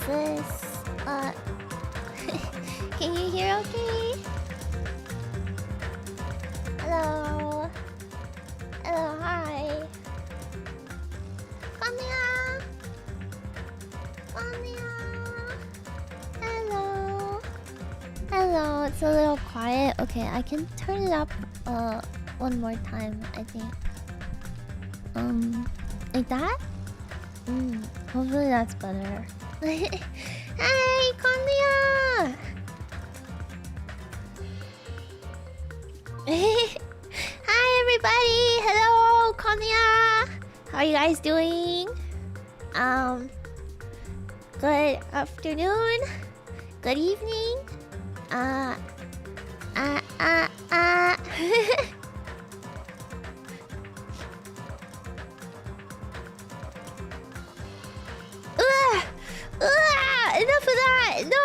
this? Can you hear okay? Hello? Hello, hi. Come here. Come here. Hello. Hello, it's a little quiet. Okay, I can turn it up one more time, I think. Like that? Hopefully that's better. Hey, Konya! Hi everybody! Hello, Konya! How are you guys doing? Good afternoon. Good evening. Enough of that! No!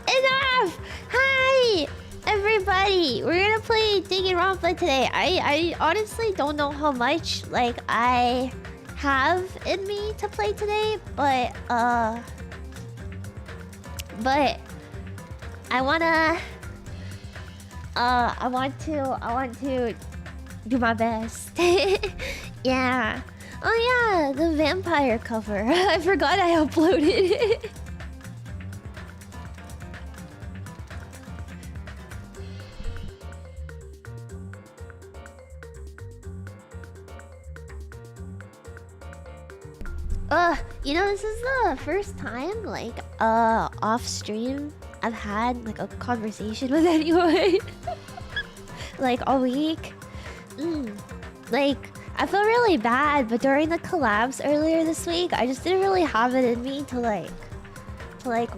Enough! Hi! Everybody! We're gonna play Danganronpa today. I honestly don't know how much, like, I have in me to play today, but I want to do my best. Yeah. Oh yeah, the vampire cover. I forgot I uploaded it. You know, this is the first time, like, off stream I've had like a conversation with anyone. Like all week. Like, I felt really bad, but during the collabs earlier this week, I just didn't really have it in me to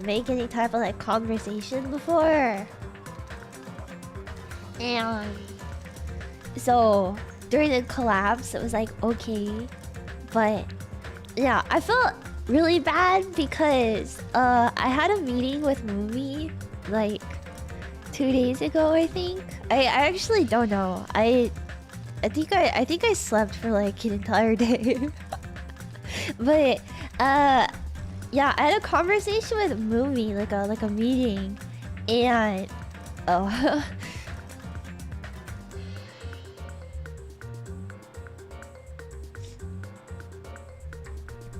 make any type of like conversation before. And so during the collabs, it was like okay, but yeah, I felt really bad because I had a meeting with Mumi like 2 days ago, I think. I actually don't know. I think I slept for like an entire day. But yeah, I had a conversation with Mumi, like a meeting, and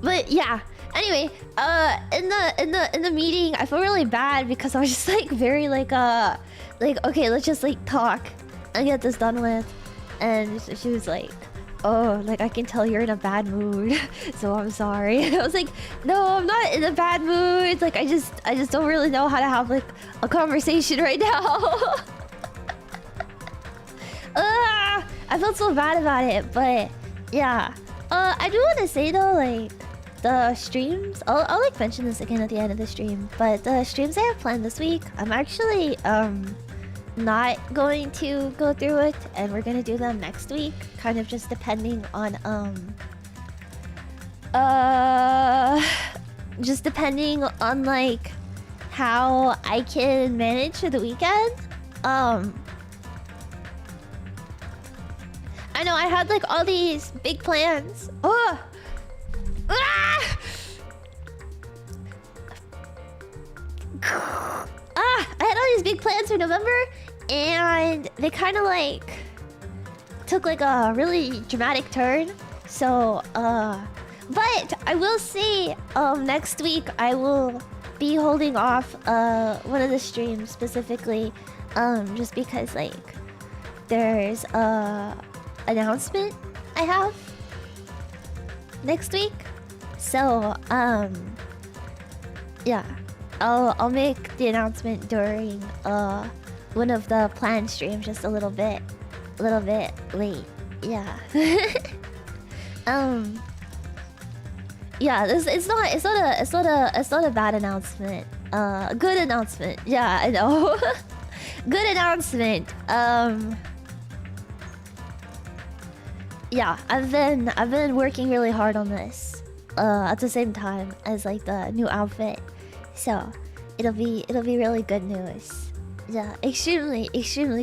but yeah. Anyway, in the meeting, I felt really bad because I was just like very like okay, let's just like talk and get this done with. And she was like, oh, like I can tell you're in a bad mood, so I'm sorry. And I was like, no, I'm not in a bad mood. Like I just don't really know how to have like a conversation right now. I felt so bad about it, but yeah. I do want to say though, like the streams, I'll like mention this again at the end of the stream, but the streams I have planned this week, I'm actually not going to go through it, and we're gonna do them next week, kind of just depending on just depending on like how I can manage for the weekend. I know I had like all these big plans. I had all these big plans for November, and they kind of like took like a really dramatic turn. So but I will say next week I will be holding off one of the streams specifically, just because like there's a announcement I have next week. So yeah, I'll make the announcement during one of the planned streams, just a little bit late. Yeah. Yeah, it's not a bad announcement. A good announcement. Yeah, I know. Good announcement. Yeah, I've been working really hard on this at the same time as like the new outfit, so it'll be really good news. Yeah, extremely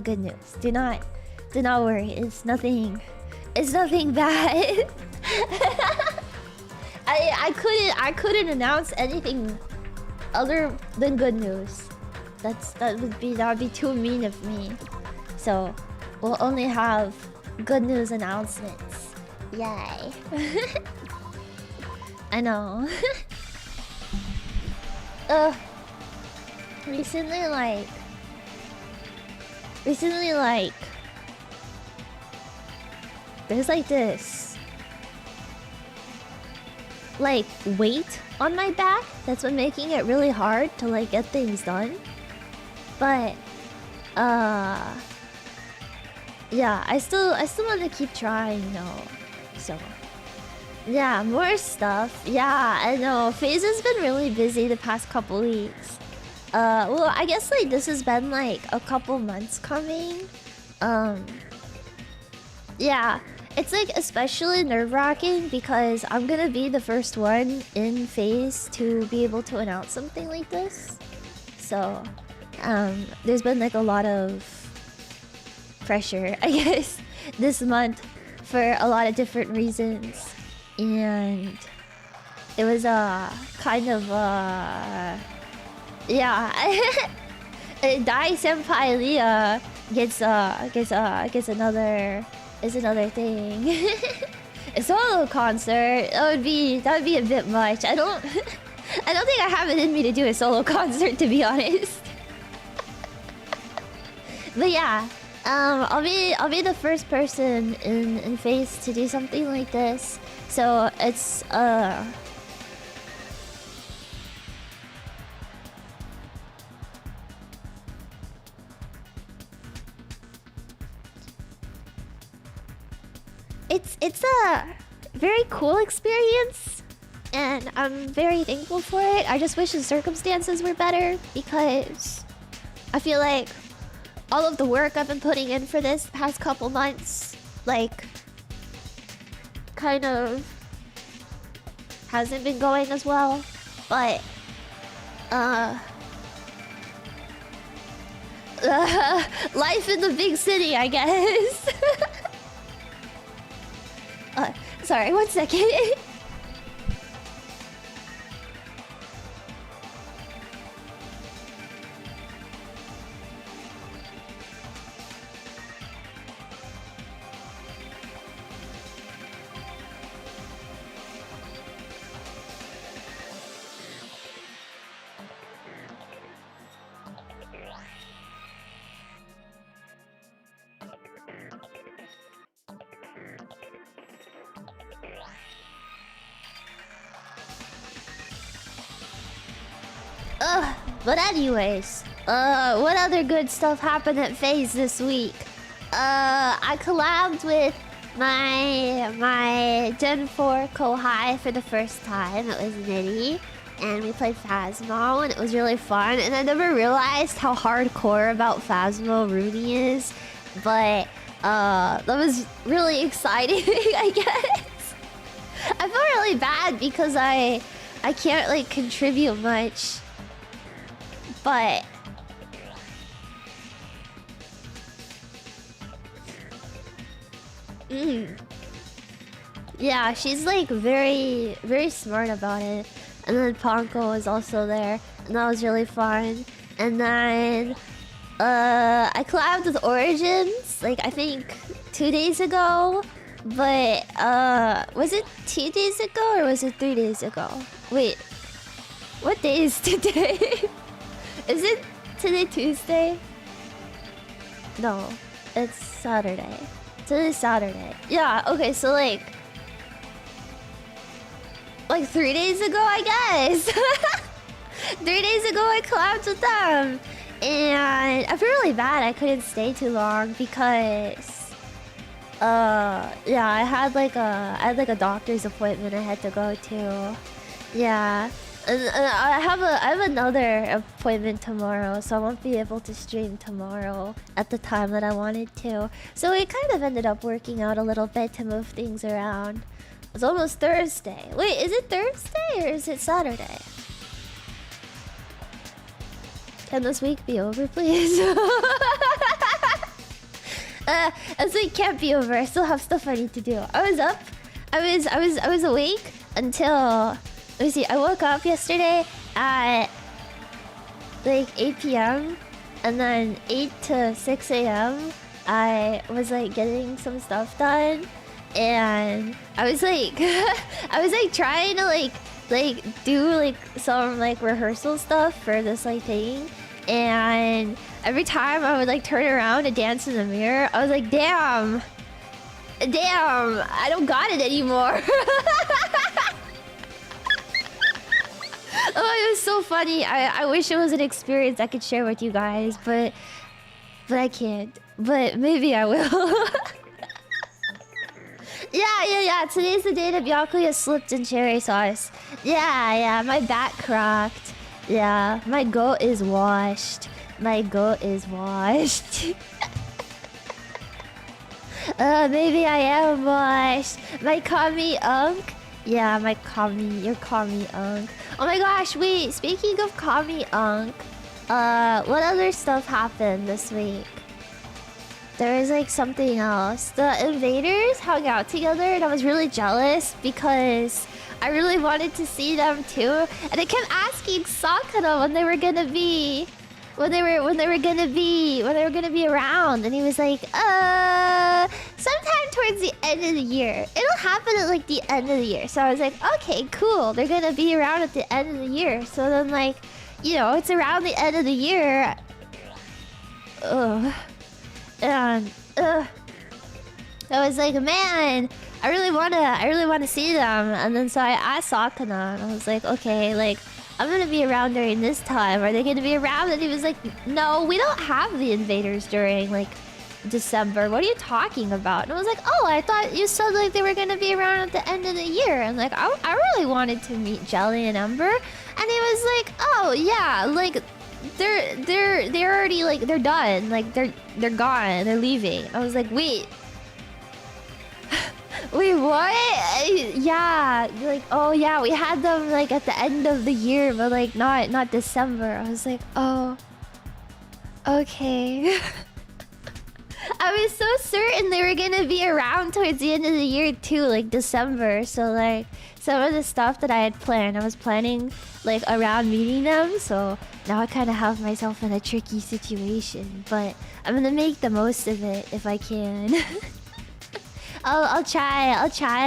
good news. Do not worry. It's nothing bad. I couldn't announce anything other than good news. That would be too mean of me. So we'll only have good news announcements. Yay. I know. Recently there's like this like weight on my back that's been making it really hard to like get things done. But yeah, I still want to keep trying though. So yeah, more stuff. Yeah, I know. FaZe has been really busy the past couple weeks. Well, I guess like this has been like a couple months coming. Yeah, it's like especially nerve-wracking because I'm gonna be the first one in FaZe to be able to announce something like this. So, there's been like a lot of pressure, I guess, this month for a lot of different reasons. And it was kind of yeah. Dai Senpai Leah gets another thing. A solo concert, that would be a bit much. I don't think I have it in me to do a solo concert, to be honest. But yeah, I'll be the first person in FaZe to do something like this. So it's it's a very cool experience, and I'm very thankful for it. I just wish the circumstances were better because I feel like all of the work I've been putting in for this past couple months, like, kind of hasn't been going as well. But life in the big city, I guess. Sorry, 1 second. But anyways, what other good stuff happened at FaZe this week? I collabed with my Gen 4 Kohai for the first time. It was Nitty, and we played Phasmo, and it was really fun. And I never realized how hardcore about Phasmo Runie is, but that was really exciting, I guess. I felt really bad because I can't like contribute much. But yeah, she's like very smart about it. And then Panko was also there, and that was really fun. And then I collabed with Origins, like I think 2 days ago. But was it 2 days ago or was it 3 days ago? Wait, what day is today? Is it today Tuesday? No, it's Saturday. Today's Saturday. Yeah, okay, so like 3 days ago, I guess. 3 days ago I collabed with them. And I feel really bad I couldn't stay too long because yeah, I had like a doctor's appointment I had to go to. Yeah. And I have another appointment tomorrow, so I won't be able to stream tomorrow at the time that I wanted to. So it kind of ended up working out a little bit to move things around. It's almost Thursday. Wait, is it Thursday or is it Saturday? Can this week be over, please? This week can't be over. I still have stuff I need to do. I was up I was awake until, let me see, I woke up yesterday at like 8 p.m. and then 8 to 6 a.m. I was like getting some stuff done, and I was like I was like trying to like do like some like rehearsal stuff for this like thing, and every time I would like turn around and dance in the mirror, I was like, damn, I don't got it anymore. Oh, it was so funny. I wish it was an experience I could share with you guys, but I can't. But maybe I will. Yeah. Today's the day that Byakuya slipped in cherry sauce. Yeah. My back cracked. Yeah, my goat is washed. Maybe I am washed. My kami unk. Yeah, your kami unk. Oh my gosh, wait, speaking of kami unk, what other stuff happened this week? There was like something else. The Invaders hung out together, and I was really jealous because I really wanted to see them too. And I kept asking Sakura when they were gonna be around, and he was like, sometime towards the end of the year. It'll happen at like the end of the year. So I was like, okay, cool. They're gonna be around at the end of the year. So then like, you know, it's around the end of the year. And I was like, man, I really wanna see them. And then so I asked Sakura, and I was like, okay, like, I'm gonna be around during this time. Are they gonna be around? And he was like, no, we don't have the Invaders during like December. What are you talking about? And I was like, oh, I thought you said like they were gonna be around at the end of the year. And like, I really wanted to meet Jelly and Ember. And he was like, oh yeah, like they're already like, they're done. Like they're gone. They're leaving. I was like, wait, what? Yeah, like, oh yeah, we had them like at the end of the year, but like not December. I was like, oh, okay. I was so certain they were gonna be around towards the end of the year too, like December. So like some of the stuff that I had planned, I was planning like around meeting them. So now I kind of have myself in a tricky situation, but I'm gonna make the most of it if I can. I'll try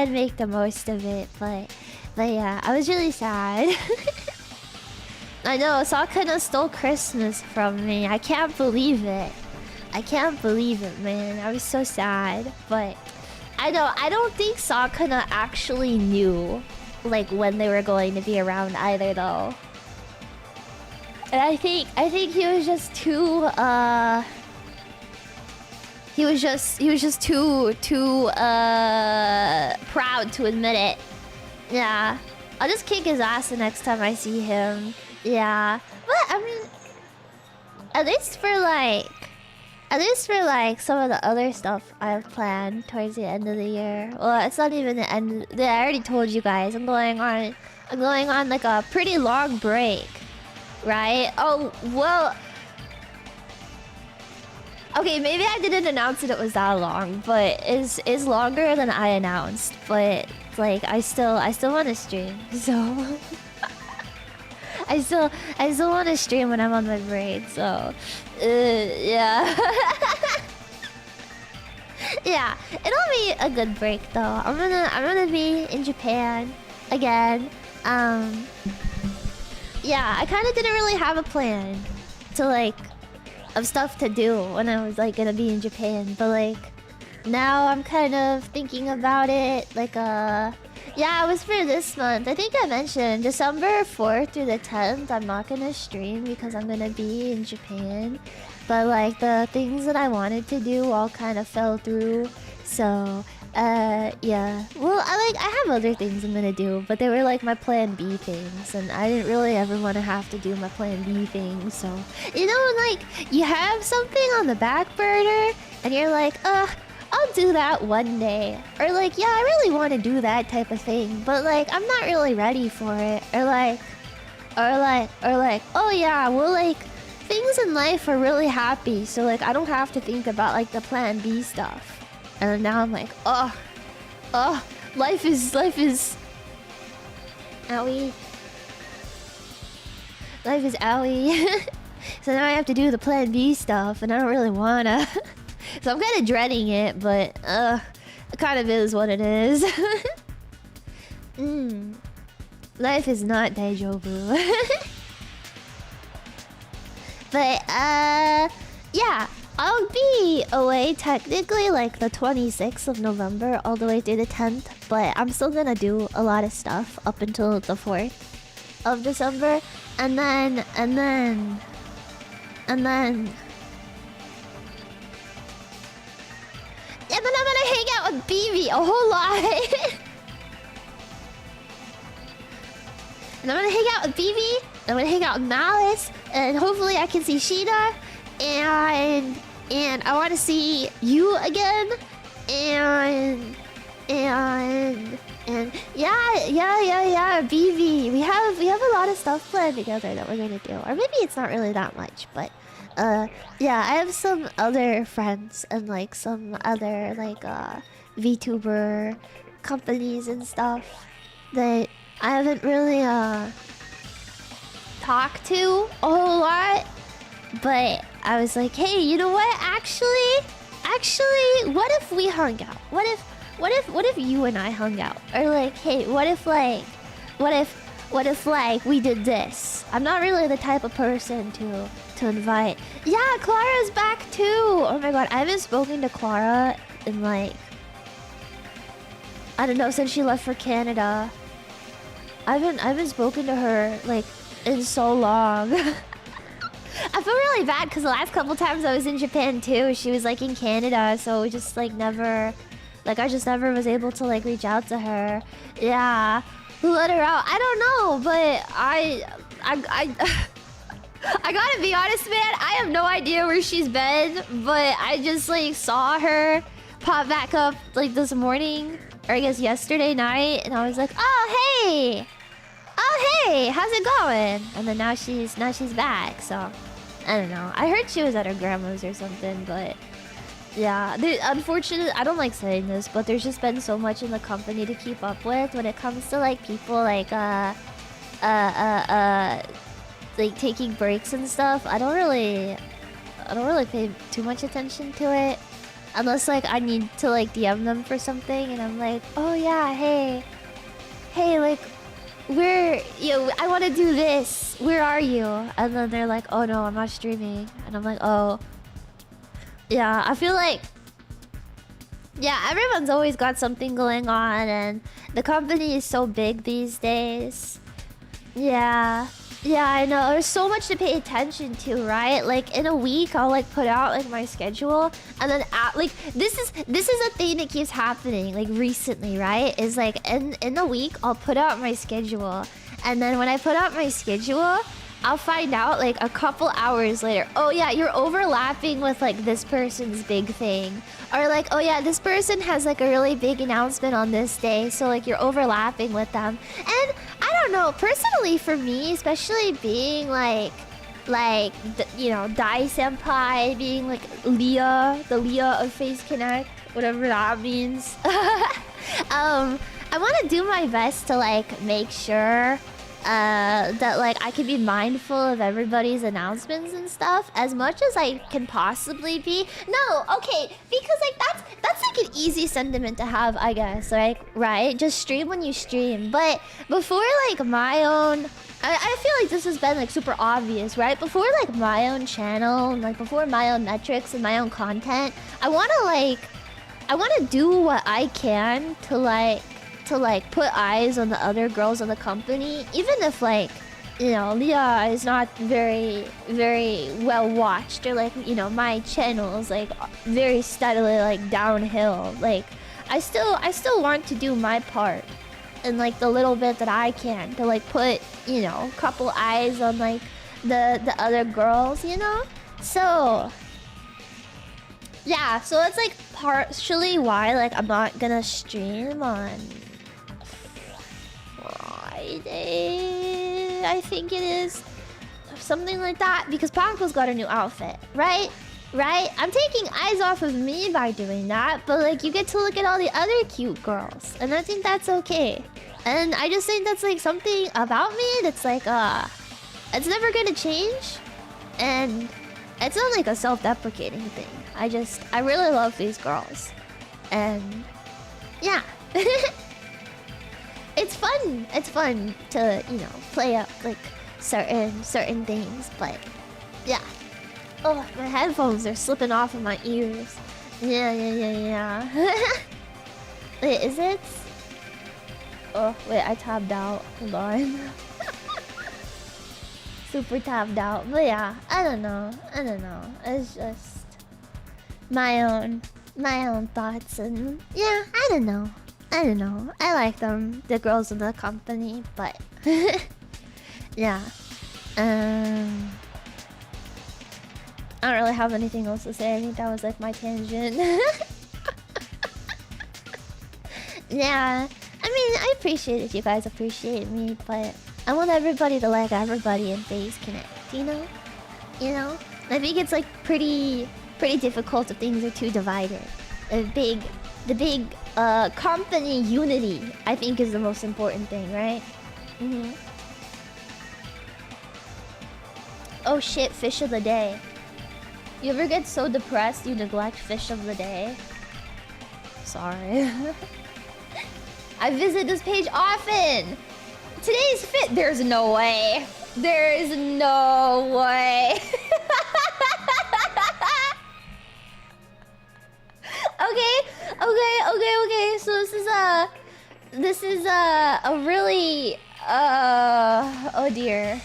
and make the most of it, but yeah, I was really sad. I know, Sakura stole Christmas from me. I can't believe it. Man. I was so sad. But I don't think Sakura actually knew like when they were going to be around either though. And I think he was just too He was just too proud to admit it. Yeah. I'll just kick his ass the next time I see him. Yeah. But I mean, at least for like some of the other stuff I've planned towards the end of the year. Well, it's not even the end. I already told you guys. I'm going on like a pretty long break. Right? Oh, well, okay, maybe I didn't announce that it was that long, but it's longer than I announced. But like, I still want to stream, so I still want to stream when I'm on my break. So, yeah, yeah, it'll be a good break though. I'm gonna be in Japan again. Yeah, I kind of didn't really have a plan to like of stuff to do when I was like gonna be in Japan, but like now I'm kind of thinking about it. Like yeah, it was for this month. I think I mentioned December 4th through the 10th I'm not gonna stream because I'm gonna be in Japan, but like the things that I wanted to do all kind of fell through. So yeah, well, I have other things I'm gonna do, but they were like my plan B things, and I didn't really ever want to have to do my plan B things. So, you know, like, you have something on the back burner and you're like, I'll do that one day, or like, yeah, I really want to do that type of thing, but like I'm not really ready for it, or like oh yeah, well, like things in life are really happy, so like I don't have to think about like the plan B stuff. And now I'm like, Life is owie. Life is owie. So now I have to do the plan B stuff, and I don't really wanna. So I'm kind of dreading it, but it kind of is what it is. Life is not deja vu. But yeah, I'll be away technically like the 26th of November all the way through the 10th, but I'm still gonna do a lot of stuff up until the 4th of December, and then I'm gonna hang out with BB a whole lot. And I'm gonna hang out with BB, I'm gonna hang out with Malice, and hopefully I can see Shiina, and I want to see you again, and yeah, BB. We have a lot of stuff planned together that we're gonna do, or maybe it's not really that much, but yeah, I have some other friends and like some other like VTuber companies and stuff that I haven't really talked to a whole lot, but I was like, hey, you know what? Actually, what if we hung out? What if you and I hung out? Or like, hey, what if we did this? I'm not really the type of person to invite. Yeah, Clara's back too. Oh my god, I haven't spoken to Clara in like, I don't know, since she left for Canada. I haven't spoken to her like in so long. I feel really bad because the last couple times I was in Japan too, she was like in Canada, so we just like never, like I just never was able to like reach out to her. Yeah, let her out. I don't know, but I gotta be honest, man. I have no idea where she's been, but I just like saw her pop back up like this morning, or I guess yesterday night, and I was like, oh hey, how's it going? And then now she's back, so I don't know. I heard she was at her grandma's or something, but yeah, unfortunately, I don't like saying this, but there's just been so much in the company to keep up with when it comes to like people like like taking breaks and stuff. I don't really pay too much attention to it unless like I need to like DM them for something, and I'm like, oh yeah, hey, like I want to do this, where are you? And then they're like, oh no, I'm not streaming, and I'm like, oh yeah. I feel like, yeah, everyone's always got something going on, and the company is so big these days. Yeah, I know. There's so much to pay attention to, right? Like in a week, I'll like put out like my schedule, and then like this is a thing that keeps happening like recently, right? Is like in a week, I'll put out my schedule, and then when I put out my schedule, I'll find out like a couple hours later, oh yeah, you're overlapping with like this person's big thing. Or like, oh yeah, this person has like a really big announcement on this day, so like you're overlapping with them. And I don't know, personally for me, especially being like you know, Dai Senpai, being like Leah, the Leah of Face Connect, whatever that means. I want to do my best to like make sure that like I can be mindful of everybody's announcements and stuff as much as I can possibly be. No, okay, because like that's like an easy sentiment to have, I guess, like, right? Just stream when you stream. But before like my own, I feel like this has been like super obvious, right? Before like my own channel and like before my own metrics and my own content, I want to do what I can to put eyes on the other girls in the company, even if like, you know, Leah is not very well watched, or like, you know, my channel is like very steadily like downhill. Like I still want to do my part and like the little bit that I can to like put, you know, a couple eyes on like the other girls, you know? So yeah, so it's like partially why like I'm not gonna stream on Friday, I think it is, something like that, because Panko's got a new outfit, right? Right? I'm taking eyes off of me by doing that, but like you get to look at all the other cute girls, and I think that's okay. And I just think that's like something about me that's like it's never gonna change, and it's not like a self-deprecating thing. I really love these girls, and yeah. It's fun. It's fun to, you know, play up like certain things, but yeah. Oh, my headphones are slipping off of my ears. Yeah. Wait, is it? Oh, wait, I tabbed out. Hold on. Super tabbed out. But yeah, I don't know. It's just my own thoughts, and yeah, I don't know. I like them, the girls in the company, but yeah. I don't really have anything else to say. I think that was like my tangent. Yeah. I mean, I appreciate if you guys appreciate me, but I want everybody to like everybody and phase connect, you know? I think it's like pretty difficult if things are too divided. The big company unity, I think, is the most important thing, right? Oh shit, fish of the day. You ever get so depressed you neglect fish of the day? Sorry. I visit this page often. Today's fit. There's no way. There is no way. Okay. So this is a really oh dear.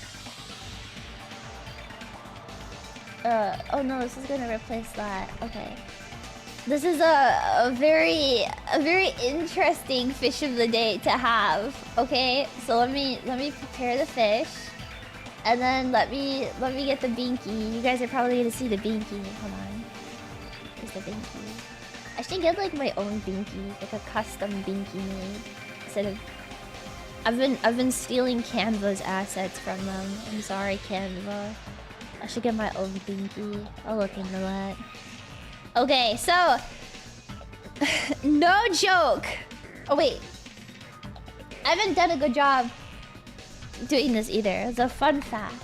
Oh no, this is gonna replace that. Okay. This is a very interesting fish of the day to have. Okay, so let me prepare the fish, and then let me get the binky. You guys are probably gonna see the binky. Hold on. Here's the binky. I should get like my own binky, like a custom binky made instead of. I've been stealing Canva's assets from them. I'm sorry, Canva. I should get my own binky. I'll look into that. Okay, so no joke. Oh wait, I haven't done a good job doing this either. It's a fun fact.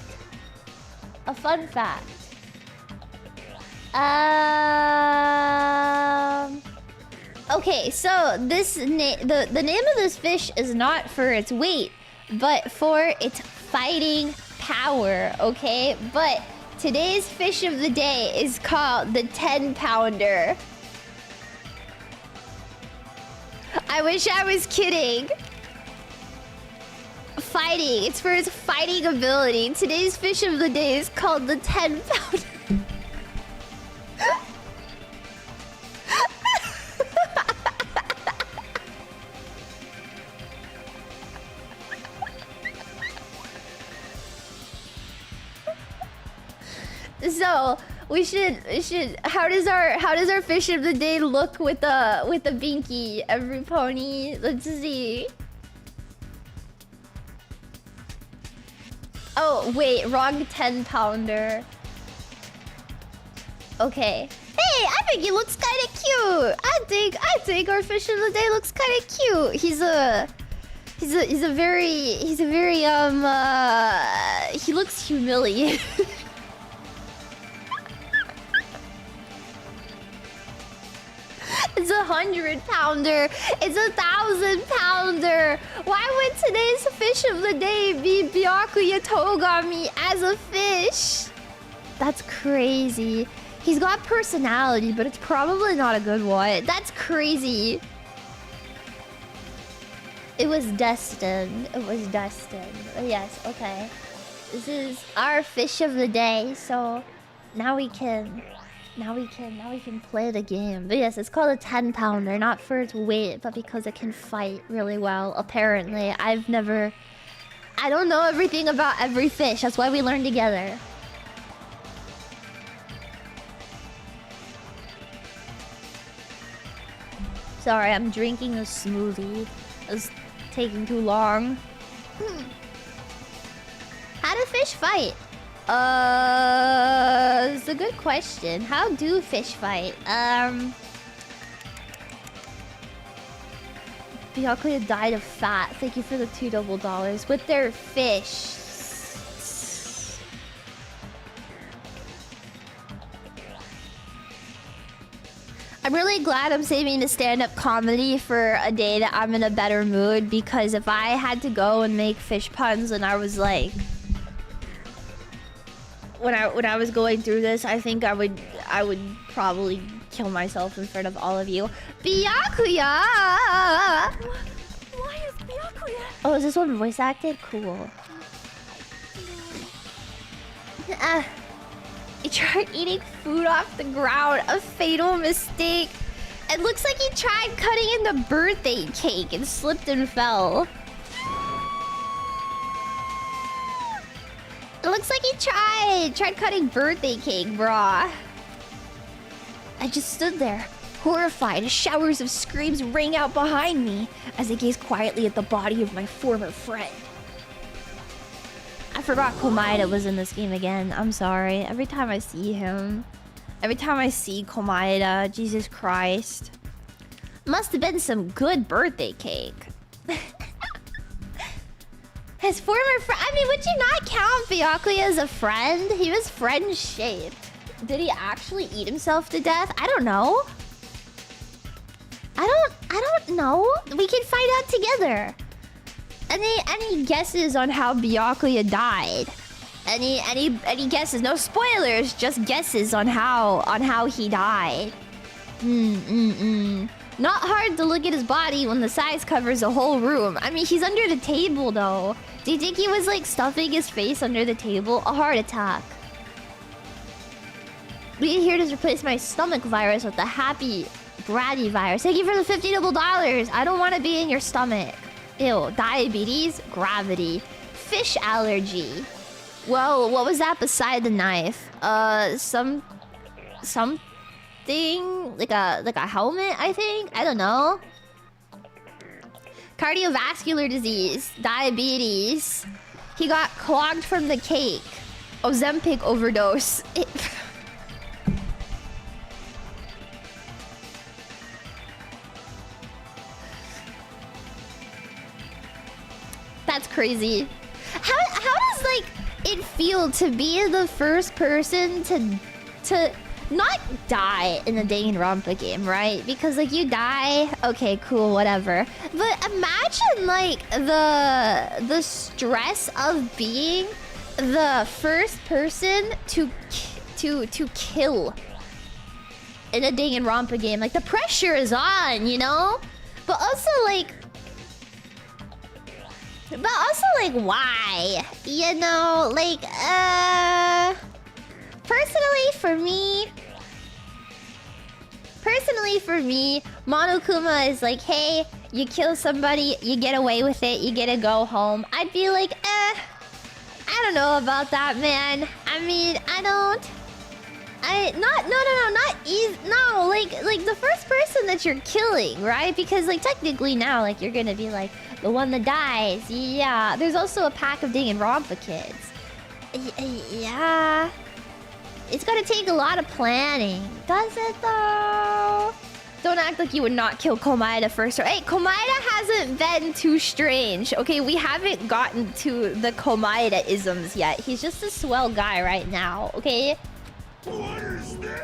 Okay, so this the name of this fish is not for its weight, but for its fighting power, okay? But today's fish of the day is called the 10-pounder. I wish I was kidding. Fighting. It's for its fighting ability. Today's fish of the day is called the 10-pounder. So we should. How does our fish of the day look with the binky? Every pony. Let's see. Oh wait, wrong 10-pounder. Okay. Hey, I think he looks kind of cute. I think our fish of the day looks kind of cute. He's a very he looks humiliated. It's 100-pounder. It's 1,000-pounder. Why would today's fish of the day be Byakuya Togami as a fish? That's crazy. He's got personality, but it's probably not a good one. That's crazy. It was destined. Yes, okay. This is our fish of the day, so now we can play the game. But yes, it's called a 10-pounder, not for its weight, but because it can fight really well, apparently. I don't know everything about every fish. That's why we learn together. Sorry, I'm drinking a smoothie. It's taking too long. How do fish fight? It's a good question. How do fish fight? Byakuya died of fat. Thank you for the $2 with their fish. I'm really glad I'm saving the stand-up comedy for a day that I'm in a better mood, because if I had to go and make fish puns and I was like, when I was going through this, I think I would probably kill myself in front of all of you. Byakuya! Why is Byakuya? Oh, is this one voice acted? Cool. He tried eating food off the ground. A fatal mistake. It looks like he tried cutting into birthday cake and slipped and fell. It looks like he tried cutting birthday cake, brah. I just stood there, horrified. Showers of screams rang out behind me as I gazed quietly at the body of my former friend. I forgot Komaeda was in this game again. I'm sorry. Every time I see him, every time I see Komaeda, Jesus Christ. Must have been some good birthday cake. His former friend. I mean, would you not count Byakuya as a friend? He was friend-shaped. Did he actually eat himself to death? I don't know. I don't know. We can find out together. Any guesses on how Byakuya died? Any guesses? No spoilers, just guesses on how he died. Not hard to look at his body when the size covers a whole room. I mean, he's under the table though. Do you think he was like stuffing his face under the table? A heart attack. Being here to replace my stomach virus with the happy bratty virus. Thank you for the $50. I don't want to be in your stomach. Ew. Diabetes, gravity, fish allergy. Well, what was that beside the knife? Something like a helmet, I think. I don't know. Cardiovascular disease, diabetes. He got clogged from the cake. Ozempic overdose. That's crazy. How does like it feel to be the first person to not die in the Danganronpa game, right? Because like you die, okay, cool, whatever. But imagine like the stress of being the first person to kill in a Danganronpa game. Like the pressure is on, you know? But also like why? You know, like personally for me, Monokuma is like, hey, you kill somebody, you get away with it, you get to go home. I'd be like, I don't know about that, man. I mean, like the first person that you're killing, right? Because like technically now, like you're gonna be like the one that dies. Yeah, there's also a pack of Danganronpa kids. Yeah. It's gonna take a lot of planning. Does it though? Don't act like you would not kill Komaeda first. Hey, Komaeda hasn't been too strange. Okay, we haven't gotten to the Komaeda-isms yet. He's just a swell guy right now, okay? What is this?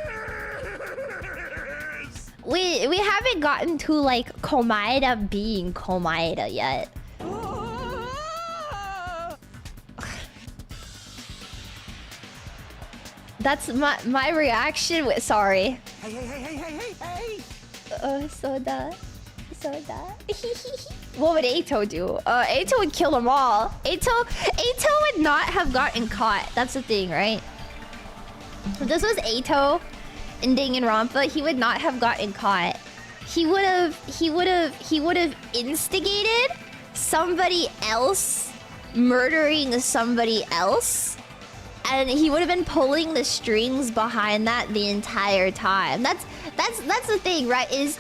We haven't gotten to like Komaeda being Komaeda yet. That's my reaction with sorry. Hey. Soda. What would Eito do? Eito would kill them all. Eito would not have gotten caught. That's the thing, right? If this was Eito in Danganronpa, he would not have gotten caught. He would have instigated somebody else murdering somebody else. And he would have been pulling the strings behind that the entire time. That's the thing, right? Is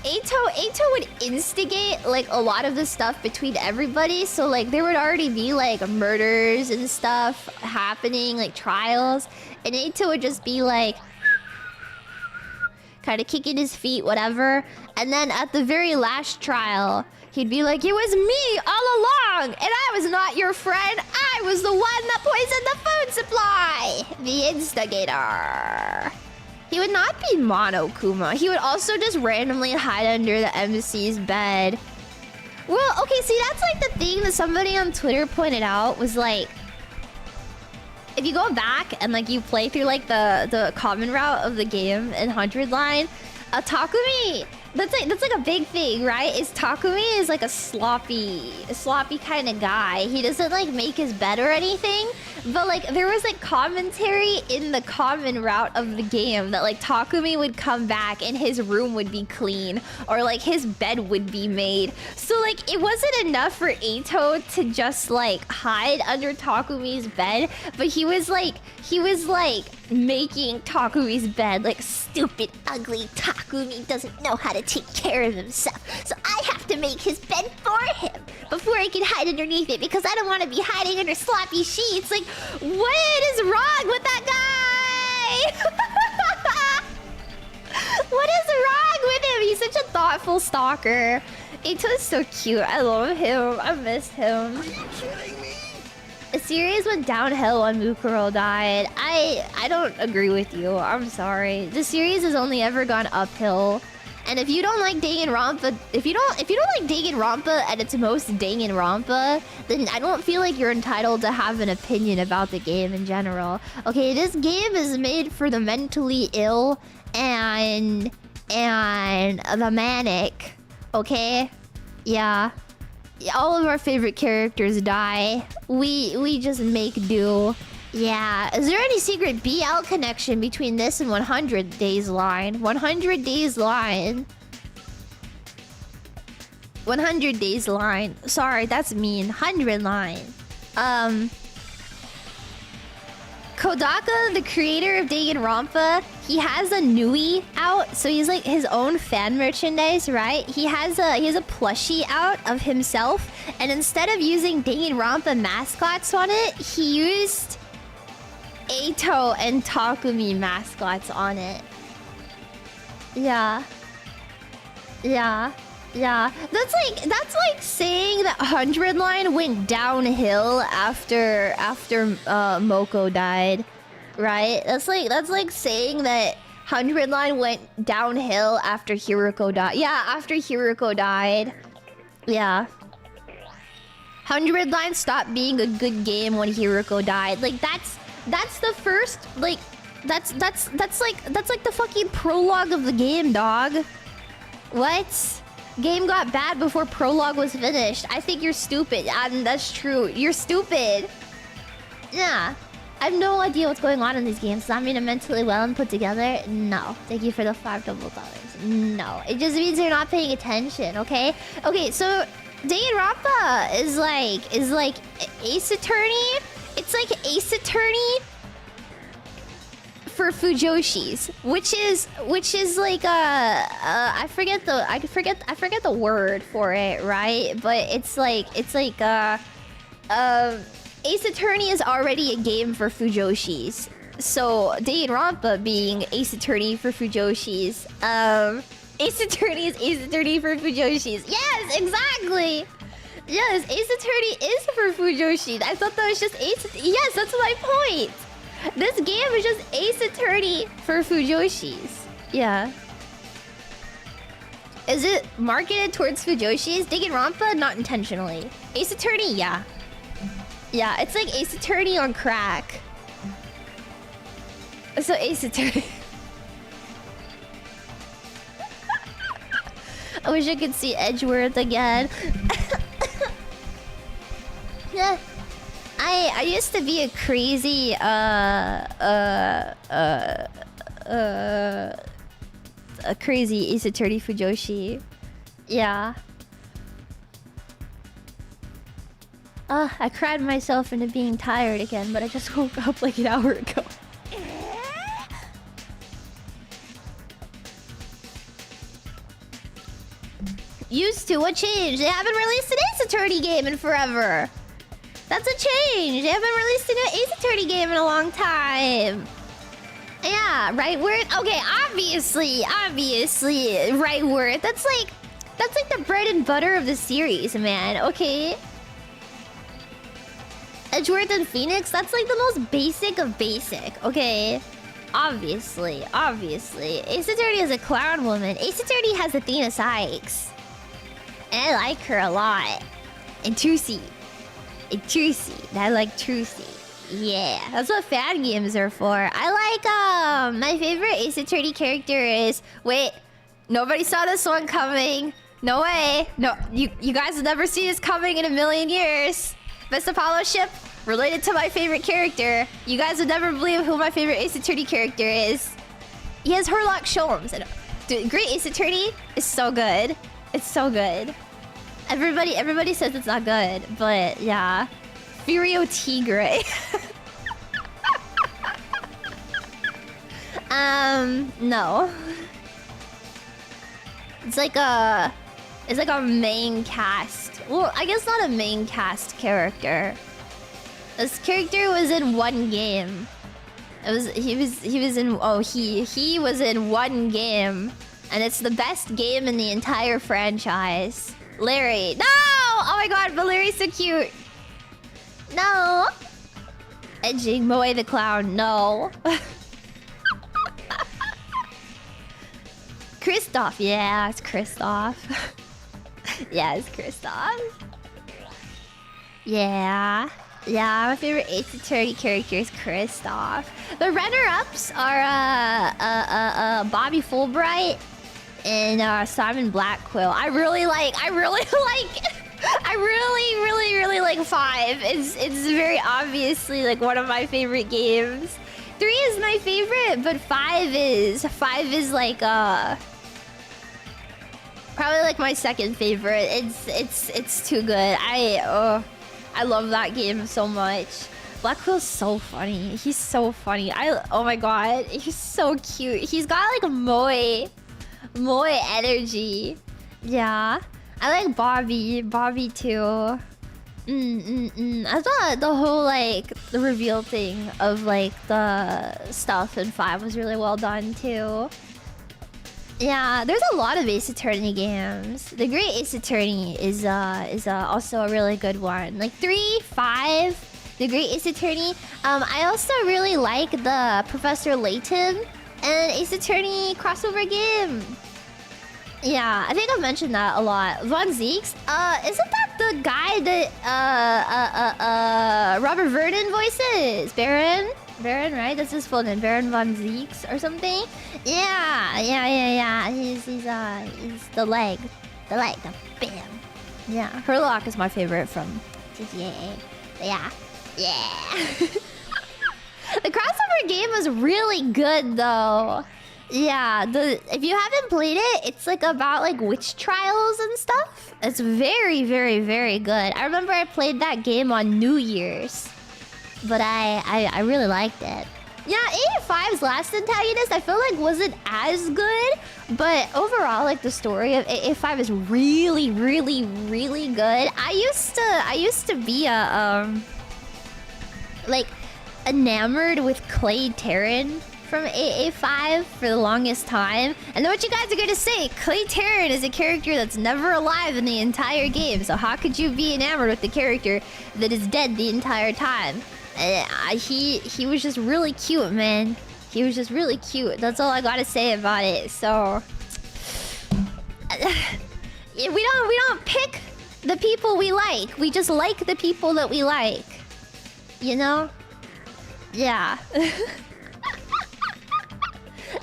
Eito would instigate like a lot of the stuff between everybody. So like there would already be like murders and stuff happening, like trials, and Eito would just be like kind of kicking his feet, whatever. And then at the very last trial, he'd be like, "It was me all along, and I was not your friend. I was the one that poisoned the food supply. The instigator." He would not be Monokuma. He would also just randomly hide under the MC's bed. Well, okay, see, that's like the thing that somebody on Twitter pointed out was like, if you go back and like you play through like the common route of the game in 100 line, Takumi, that's like a big thing, right? Is Takumi is like a sloppy kind of guy. He doesn't like make his bed or anything. But like there was like commentary in the common route of the game that like Takumi would come back and his room would be clean, or like his bed would be made. So like it wasn't enough for Eito to just like hide under Takumi's bed, but he was like making Takumi's bed like, "Stupid, ugly Takumi doesn't know how to take care of himself, so I have to make his bed for him before I can hide underneath it because I don't want to be hiding under sloppy sheets." Like, what is wrong with that guy? What is wrong with him? He's such a thoughtful stalker. Eito is so cute. I love him. I miss him. Are you kidding me? The series went downhill when Mukuro died. I don't agree with you. I'm sorry. The series has only ever gone uphill. And if you don't like Danganronpa, if you don't like Danganronpa at its most Danganronpa, then I don't feel like you're entitled to have an opinion about the game in general. Okay, this game is made for the mentally ill and the manic. Okay? Yeah. All of our favorite characters die. We just make do. Yeah. Is there any secret BL connection between this and 100 Days Line? 100 Days Line. 100 Days Line. Sorry, that's mean. 100 Line. Kodaka, the creator of Danganronpa, he has a Nui out, so he's like his own fan merchandise, right? He has a plushie out of himself, and instead of using Danganronpa mascots on it, he used Eito and Takumi mascots on it. Yeah. That's like saying that 100 Line went downhill after Moko died, right? That's like saying that 100 Line went downhill after Hiruko died. Yeah, after Hiruko died. Yeah. 100 Line stopped being a good game when Hiruko died. Like that's the first, like that's like the fucking prologue of the game, dog. What? Game got bad before prologue was finished. I think you're stupid. That's true. You're stupid. Yeah. I have no idea what's going on in these games. Does that mean I'm mentally well and put together? No. Thank you for the $5. No. It just means you're not paying attention, okay? Okay, so Danganronpa is like Ace Attorney. It's like Ace Attorney for Fujoshis, which is like I forget the word for it, right? But it's like Ace Attorney is already a game for Fujoshis. So Danganronpa being Ace Attorney for Fujoshis. Ace Attorney is Ace Attorney for Fujoshis. Yes, exactly. Yes, Ace Attorney is for Fujoshi. I thought that was just Ace. Yes, that's my point. This game is just Ace Attorney for Fujoshis. Yeah. Is it marketed towards Fujoshis? Danganronpa? Not intentionally. Ace Attorney? Yeah. Yeah, it's like Ace Attorney on crack. So Ace Attorney. I wish I could see Edgeworth again. Yeah. I used to be a crazy a crazy Ace Attorney Fujoshi. Yeah. I cried myself into being tired again, but I just woke up like an hour ago. Used to? What changed? They haven't released an Ace Attorney game in forever. That's a change. They haven't released a new Ace Attorney game in a long time. Yeah, right word. Okay, obviously, right word. That's like the bread and butter of the series, man. Okay. Edgeworth and Phoenix, that's like the most basic of basic. Okay. Obviously. Ace Attorney is a clown woman. Ace Attorney has Athena Sykes. And I like her a lot. And Trucy. I like Trucy. Yeah, that's what fan games are for. I like, my favorite Ace Attorney character is... Wait, nobody saw this one coming. No way. No, you guys have never seen this coming in a million years. Best Apollo ship related to my favorite character. You guys would never believe who my favorite Ace Attorney character is. He has Herlock Sholmes. And, dude, Great Ace Attorney is so good. It's so good. Everybody says it's not good, but yeah. Furio Tigre. No. It's like a main cast. Well, I guess not a main cast character. This character was in one game. He was in one game, and it's the best game in the entire franchise. Larry. No! Oh my god, but Larry's so cute. No. Edging Moe the Clown. No. Kristoff. Yeah, it's Kristoff. Yeah, it's Kristoff. Yeah. Yeah, my favorite Ace Attorney character is Kristoff. The runner-ups are Bobby Fulbright and Simon Blackquill. I really like 5. It's very obviously like one of my favorite games. 3 is my favorite, but 5 is like probably like my second favorite. It's too good. I love that game so much. Blackquill's so funny. He's so funny. Oh my god, he's so cute. He's got like Moe energy. Yeah, I like Bobby too. I thought the whole like the reveal thing of like the stuff in 5 was really well done too. Yeah, there's a lot of Ace Attorney games. The Great Ace Attorney is also a really good one. Like 3, 5, The Great Ace Attorney. I also really like the Professor Layton and Ace Attorney crossover game. Yeah, I think I've mentioned that a lot. Von Zeeks. Isn't that the guy that Robert Vernon voices? Baron, right? That's his full name. Baron Von Zeeks or something. Yeah. He's the leg. The bam. Yeah. Herlock is my favorite from GTA. Yeah. The crossover game was really good though. Yeah, if you haven't played it, it's like about like witch trials and stuff. It's very, very, very good. I remember I played that game on New Year's, but I really liked it. Yeah, 85's last antagonist I feel like wasn't as good, but overall like the story of 85 is really, really, really good. I used to be like enamored with Clay Terran from AA5 for the longest time. And then what you guys are gonna say, Clay Terran is a character that's never alive in the entire game. So how could you be enamored with the character that is dead the entire time? He was just really cute, man. He was just really cute. That's all I gotta say about it. So we don't pick the people we like. We just like the people that we like. You know? Yeah.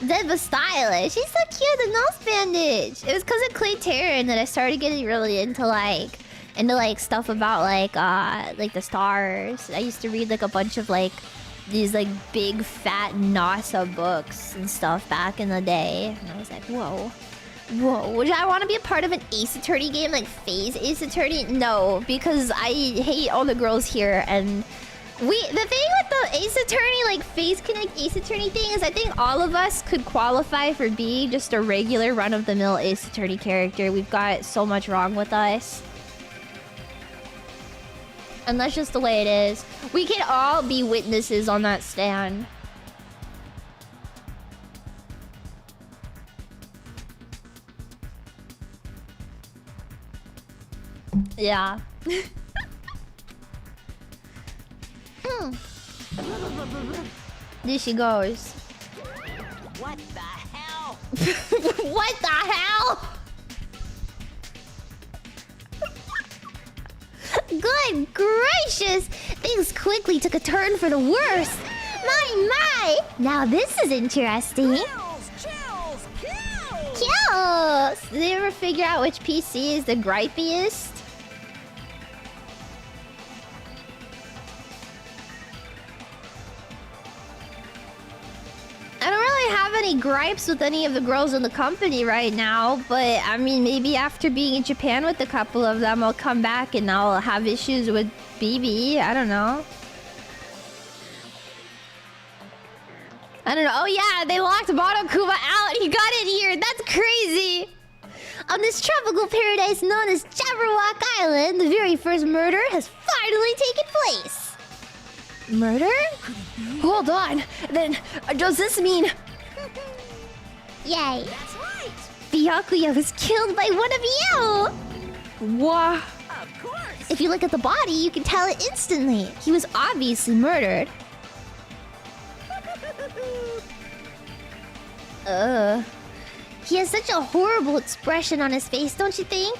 Dead but stylish. She's so cute. The nose bandage. It was because of Clay Terran that I started getting really into stuff about like the stars. I used to read like a bunch of like these like big fat NASA books and stuff back in the day, and I was like, whoa. Would I want to be a part of an Ace Attorney game like Phase Ace Attorney? No, because I hate all the girls here, and The thing with the Ace Attorney, like Face Connect Ace Attorney thing is I think all of us could qualify for being just a regular run-of-the-mill Ace Attorney character. We've got so much wrong with us. And that's just the way it is. We can all be witnesses on that stand. Yeah. There she goes. What the hell? What the hell? Good gracious! Things quickly took a turn for the worse. My! Now this is interesting. Chills! Kills! Did they ever figure out which PC is the gripiest? I don't really have any gripes with any of the girls in the company right now, but I mean, maybe after being in Japan with a couple of them, I'll come back and I'll have issues with BB. I don't know. I don't know. Oh yeah, they locked Monokuma out. He got in here. That's crazy. On this tropical paradise known as Jabberwock Island, the very first murder has finally taken place. Murder? Hold on. Then, does this mean... Yay. That's right! Byakuya was killed by one of you! What? Of course! If you look at the body, you can tell it instantly. He was obviously murdered. He has such a horrible expression on his face, don't you think?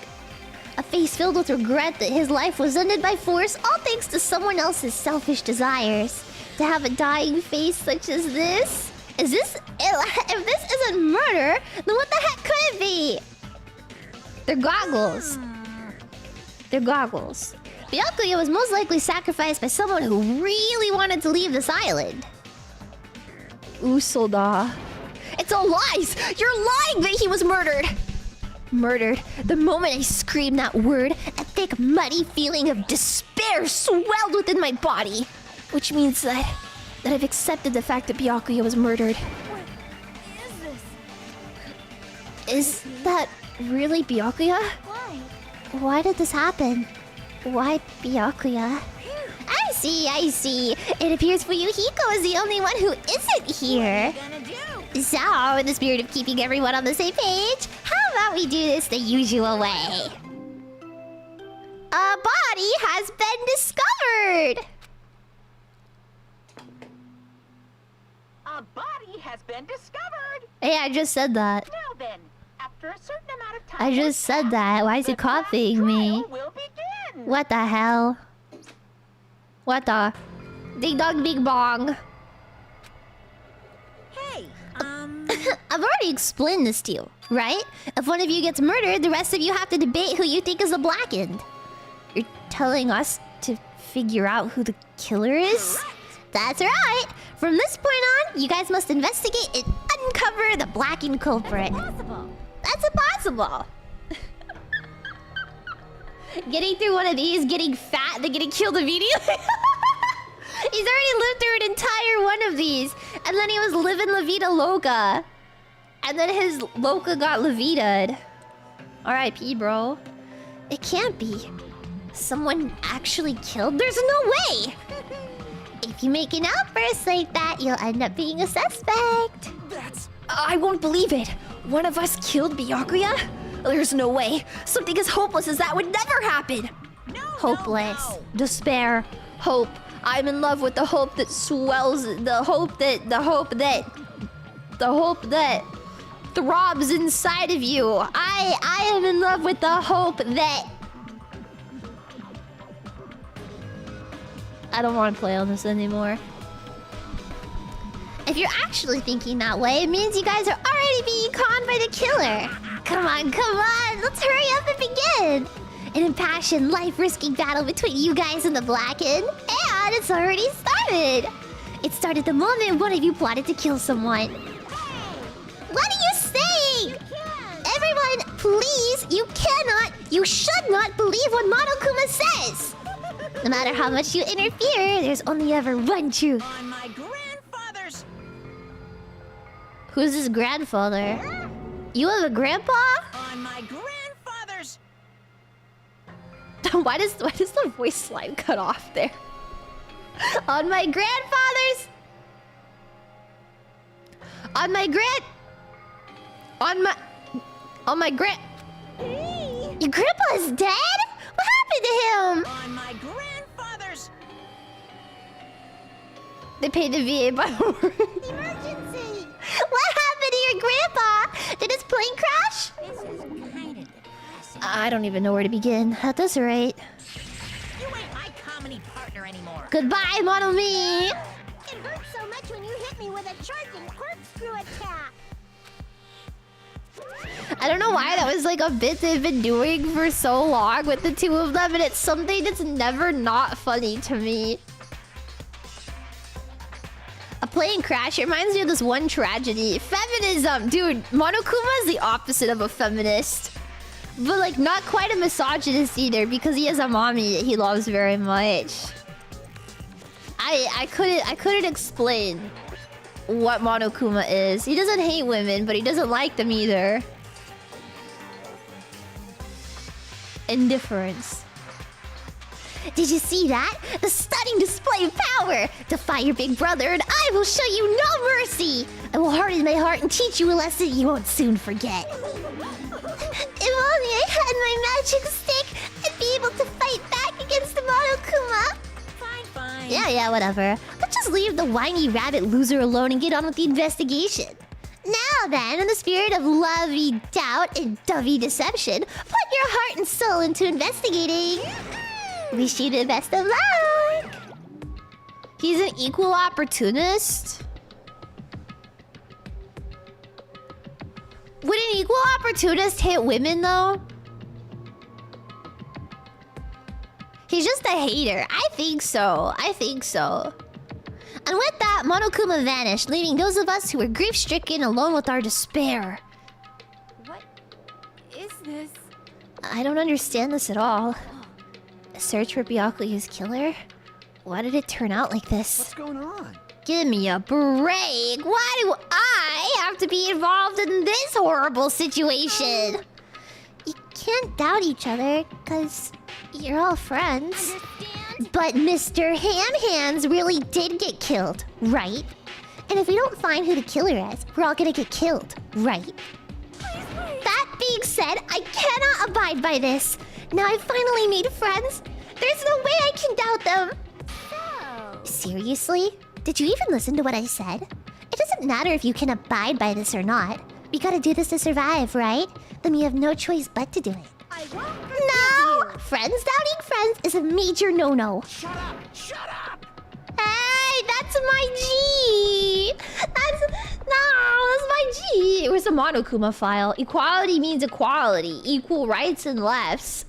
A face filled with regret that his life was ended by force, all thanks to someone else's selfish desires. To have a dying face such as this? Is this... If this isn't murder, then what the heck could it be? They're goggles. They're goggles. Byakuya was most likely sacrificed by someone who really wanted to leave this island. Usoda. It's all lies! You're lying that he was murdered! Murdered. The moment I screamed that word, a thick, muddy feeling of despair swelled within my body. Which means that I've accepted the fact that Byakuya was murdered. What is this? Is that really Byakuya? Why? Why did this happen? Why Byakuya? I see. It appears Fuyuhiko is the only one who isn't here. What are you gonna do? So, in the spirit of keeping everyone on the same page, how about we do this the usual way? A body has been discovered! A body has been discovered! Hey, I just said that. Now then, after a certain amount of time... I just said that. Why is he copying me? ...will begin! What the hell? What the? Ding dong bing bong. Hey, I've already explained this to you, right? If one of you gets murdered, the rest of you have to debate who you think is the blackened. You're telling us to figure out who the killer is? Correct. That's right! From this point on, you guys must investigate and uncover the blackened culprit. Impossible! That's impossible! Getting through one of these, getting fat, then getting killed immediately. He's already lived through an entire one of these. And then he was living La Vida Loca. And then his Loca got La Vida'd. R.I.P. bro. It can't be. Someone actually killed? There's no way! If you make an outburst like that, you'll end up being a suspect. That's... I won't believe it. One of us killed Byakuya? There's no way. Something as hopeless as that would never happen. No, Hopeless. no, no. Despair. Hope. I'm in love with the hope that swells. The hope that throbs inside of you. I am in love with the hope that... I don't want to play on this anymore. If you're actually thinking that way, it means you guys are already being conned by the killer. Come on. Let's hurry up and begin. An impassioned, life-risking battle between you guys and the Blackened. And it's already started. It started the moment one of you plotted to kill someone. What are you saying? Everyone, please, you should not believe what Monokuma says. No matter how much you interfere, there's only ever one truth. On my grandfather's. Who's his grandfather? You have a grandpa? On my grandfather's. Why does the voice line cut off there? On my grandfather's. On my grand. On my grand. Your grandpa is dead? What happened to him? On my grandfather's. They paid the VA by Emergency. What happened to your grandpa? Did his plane crash? This is kind of depressing. I don't even know where to begin. At this rate. You ain't my comedy partner anymore. Goodbye, Mono Me. It hurts so much when you hit me with a charging corkscrew attack. I don't know why that was like a bit they've been doing for so long with the two of them, and it's something that's never not funny to me. A plane crash reminds me of this one tragedy. Feminism! Dude, Monokuma is the opposite of a feminist. But like not quite a misogynist either, because he has a mommy that he loves very much. I couldn't explain what Monokuma is. He doesn't hate women, but he doesn't like them either. Indifference. Did you see that? The stunning display of power! Defy your big brother and I will show you no mercy! I will harden my heart and teach you a lesson you won't soon forget. If only I had my magic stick, I'd be able to fight back against the Monokuma. Fine. Yeah, whatever. Let's just leave the whiny rabbit loser alone and get on with the investigation. Now then, in the spirit of lovey doubt and dovey deception, put your heart and soul into investigating. Wish you the best of luck. He's an equal opportunist. Would an equal opportunist hit women though? He's just a hater. I think so. And with that, Monokuma vanished, leaving those of us who were grief-stricken alone with our despair. What is this? I don't understand this at all. A search for Byakuya's killer? Why did it turn out like this? What's going on? Give me a break! Why do I have to be involved in this horrible situation? You can't doubt each other, because you're all friends. But Mr. Ham-Hands really did get killed, right? And if we don't find who the killer is, we're all gonna get killed, right? That being said, I cannot abide by this. Now I've finally made friends. There's no way I can doubt them. Seriously? Did you even listen to what I said? It doesn't matter if you can abide by this or not. We gotta do this to survive, right? Then we have no choice but to do it. I won't No! Friends doubting friends is a major no-no. Shut up! Shut up! Hey, that's my G! That's my G! It was a Monokuma file. Equality means equality. Equal rights and lefts.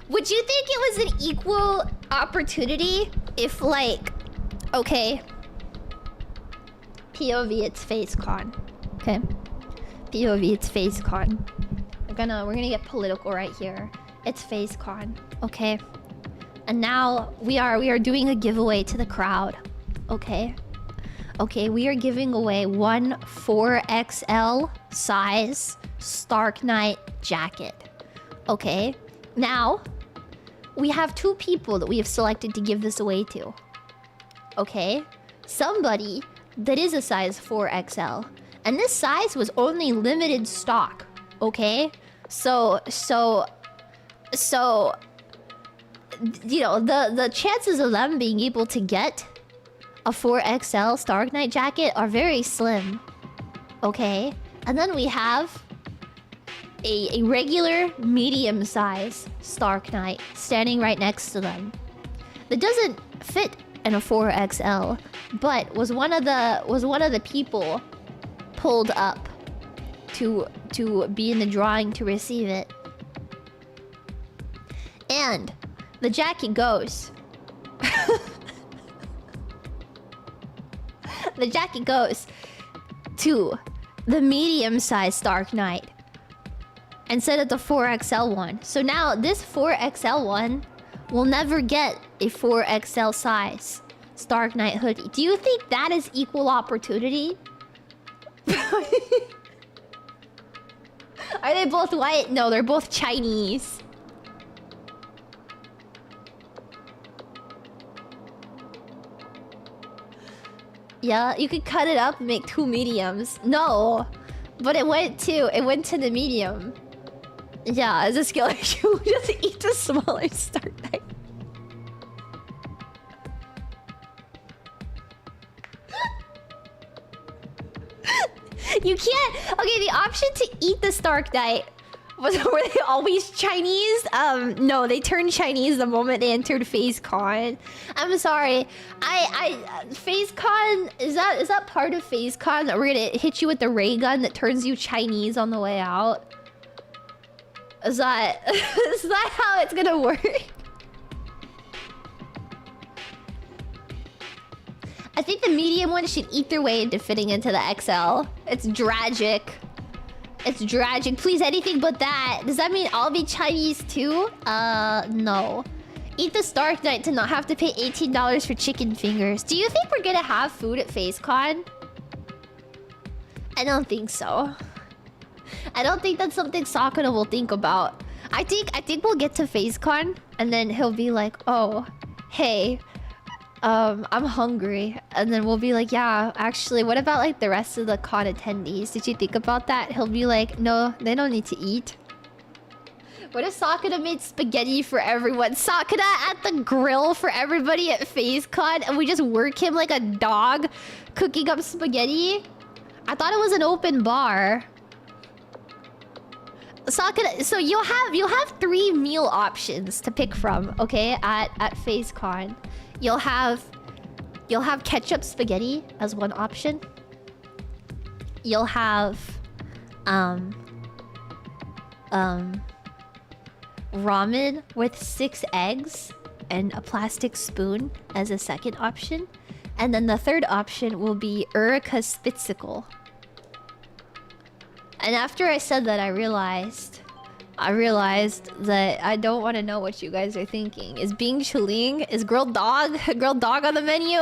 Would you think it was an equal opportunity if, like... Okay. POV, it's face con. Okay. POV, it's face con. We're gonna get political right here. It's face con. Okay. And now we are doing a giveaway to the crowd. Okay. Okay, we are giving away one 4XL size Stark Knight jacket. Okay. Now, we have two people that we have selected to give this away to. Okay? Somebody that is a size 4XL. And this size was only limited stock. Okay? So you know, the chances of them being able to get a 4XL Stark Knight jacket are very slim. Okay? And then we have a regular medium size Stark Knight standing right next to them. That doesn't fit in a 4XL, but was one of the people pulled up to be in the drawing to receive it. And the jacket goes. The jacket goes to the medium-sized Stark Knight instead of the 4XL one. So now this 4XL one will never get a 4XL size Stark Knight hoodie. Do you think that is equal opportunity? Are they both white? No, they're both Chinese. Yeah, you could cut it up and make 2 mediums. No, but it went to the medium. Yeah, as a skill issue, just eat the smaller Stark Knight. You can't. Okay, the option to eat the Stark Knight were they always Chinese? No, they turned Chinese the moment they entered FaZe Con. I'm sorry. FaZe Con, is that part of FaZe Con that we're gonna hit you with the ray gun that turns you Chinese on the way out? Is that how it's gonna work? I think the medium one should eat their way into fitting into the XL. It's tragic. It's tragic. Please, anything but that. Does that mean I'll be Chinese too? No. Eat the Stark Knight to not have to pay $18 for chicken fingers. Do you think we're gonna have food at FaZe Con? I don't think so. I don't think that's something Sakura will think about. I think we'll get to FaZe Con and then he'll be like, oh, hey, I'm hungry. And then we'll be like, yeah, actually, what about like the rest of the con attendees? Did you think about that? He'll be like, no, they don't need to eat. What if Sakura made spaghetti for everyone? Sakura at the grill for everybody at FaZe Con and we just work him like a dog cooking up spaghetti? I thought it was an open bar. Sakura, so you'll have 3 meal options to pick from, okay? At FaZe Con. You'll have ketchup spaghetti as one option. You'll have ramen with 6 eggs and a plastic spoon as a second option. And then the third option will be Uruka Spitsicle. And after I said that, I realized that I don't want to know what you guys are thinking. Is Bing Chuling? Is grilled dog on the menu?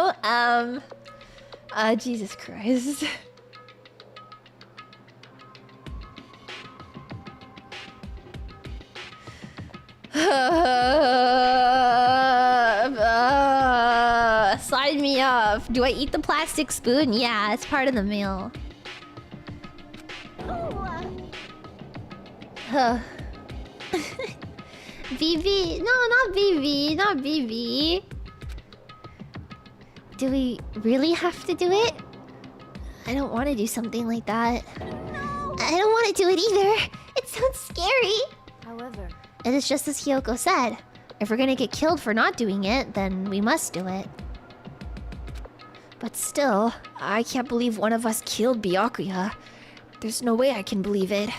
Jesus Christ. Sign me up. Do I eat the plastic spoon? Yeah, it's part of the meal. BB? No, not BB. Not BB. Do we really have to do it? I don't want to do something like that. No. I don't want to do it either. It sounds scary. However, it is just as Hyoko said. If we're gonna get killed for not doing it, then we must do it. But still, I can't believe one of us killed Byakuya. There's no way I can believe it.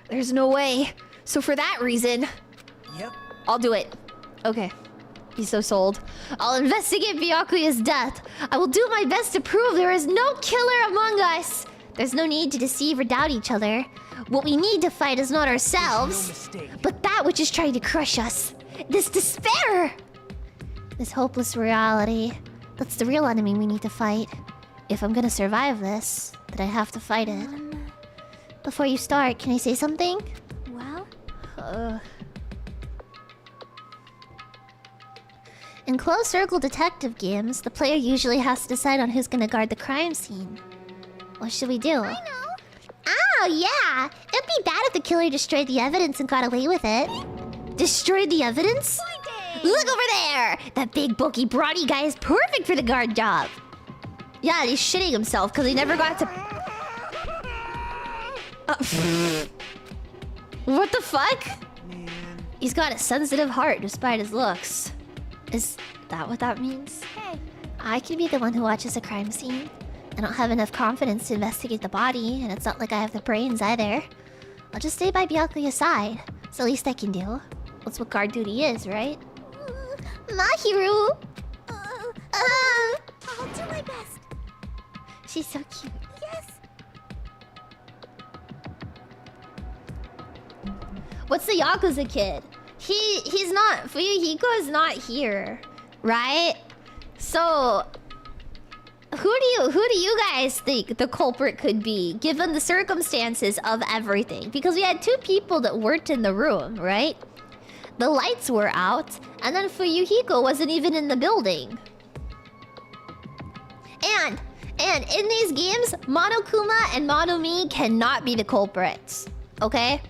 There's no way. So for that reason... Yep. I'll do it. Okay. He's so sold. I'll investigate Byakuya's death. I will do my best to prove there is no killer among us. There's no need to deceive or doubt each other. What we need to fight is not ourselves, but that which is trying to crush us. This despair! This hopeless reality. That's the real enemy we need to fight. If I'm gonna survive this, then I have to fight it. Before you start, can I say something? Well? In closed circle detective games, the player usually has to decide on who's gonna guard the crime scene. What should we do? I know. Oh, yeah! It'd be bad if the killer destroyed the evidence and got away with it. Destroyed the evidence? Look over there! That big, bulky, brawny guy is perfect for the guard job. Yeah, he's shitting himself because he never got to... What the fuck? Man. He's got a sensitive heart despite his looks. Is that what that means? Hey. I can be the one who watches a crime scene. I don't have enough confidence to investigate the body, and it's not like I have the brains either. I'll just stay by Byakuya's side. It's the least I can do. That's what guard duty is, right? Mahiru! I'll do my best. She's so cute. Yes. What's the Yakuza kid? He's not... Fuyuhiko is not here, right? So... Who do you guys think the culprit could be, given the circumstances of everything? Because we had two people that weren't in the room, right? The lights were out, and then Fuyuhiko wasn't even in the building. And in these games, Monokuma and Monomi cannot be the culprits. Okay?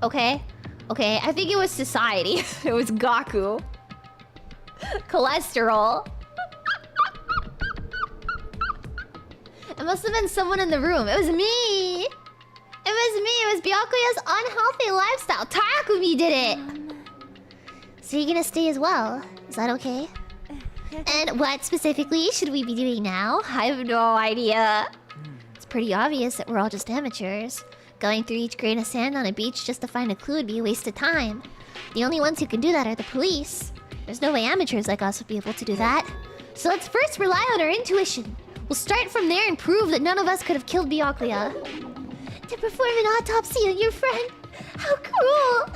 Okay? Okay, I think it was society. It was Gaku. Cholesterol. It must have been someone in the room. It was me! It was me! It was Byakuya's unhealthy lifestyle. Takumi did it! So you're gonna stay as well? Is that okay? And what specifically should we be doing now? I have no idea. It's pretty obvious that we're all just amateurs. Going through each grain of sand on a beach just to find a clue would be a waste of time. The only ones who can do that are the police. There's no way amateurs like us would be able to do that. So let's first rely on our intuition. We'll start from there and prove that none of us could have killed Byakuya. To perform an autopsy on your friend? How cruel!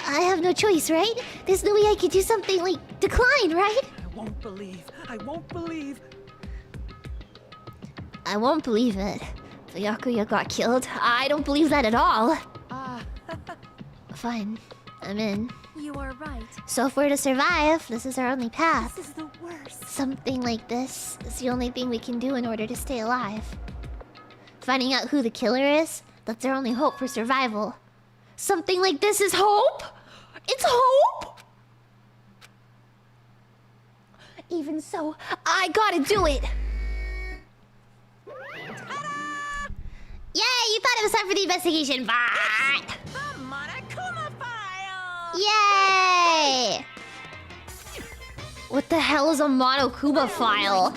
I have no choice, right? There's no way I could do something like decline, right? I won't believe. I won't believe. I won't believe it. Byakuya got killed. I don't believe that at all. Fine. I'm in. You are right. So if we're to survive, this is our only path. This is the worst. Something like this is the only thing we can do in order to stay alive. Finding out who the killer is, that's our only hope for survival. Something like this is hope? It's hope? Even so, I gotta do it! Yay! You thought it was time for the investigation, but... The Monokuma file! Yay! What the hell is a Monokuma file?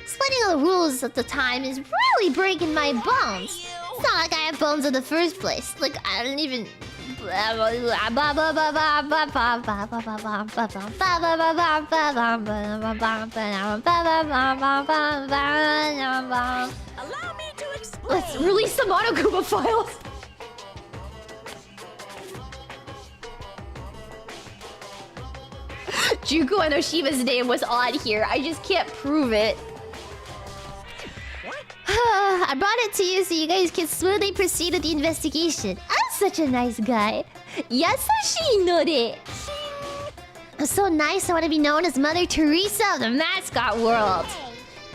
Explaining all the rules at the time is really breaking my bones. It's not like I have bones in the first place. Like, I don't even... Allow me to explain. Let's release the Monokuma files. Juko and Oshima's name was on here. I just can't prove it. I brought it to you so you guys can smoothly proceed with the investigation. I'm such a nice guy. Yasashii nore. I'm so nice I want to be known as Mother Teresa of the mascot world.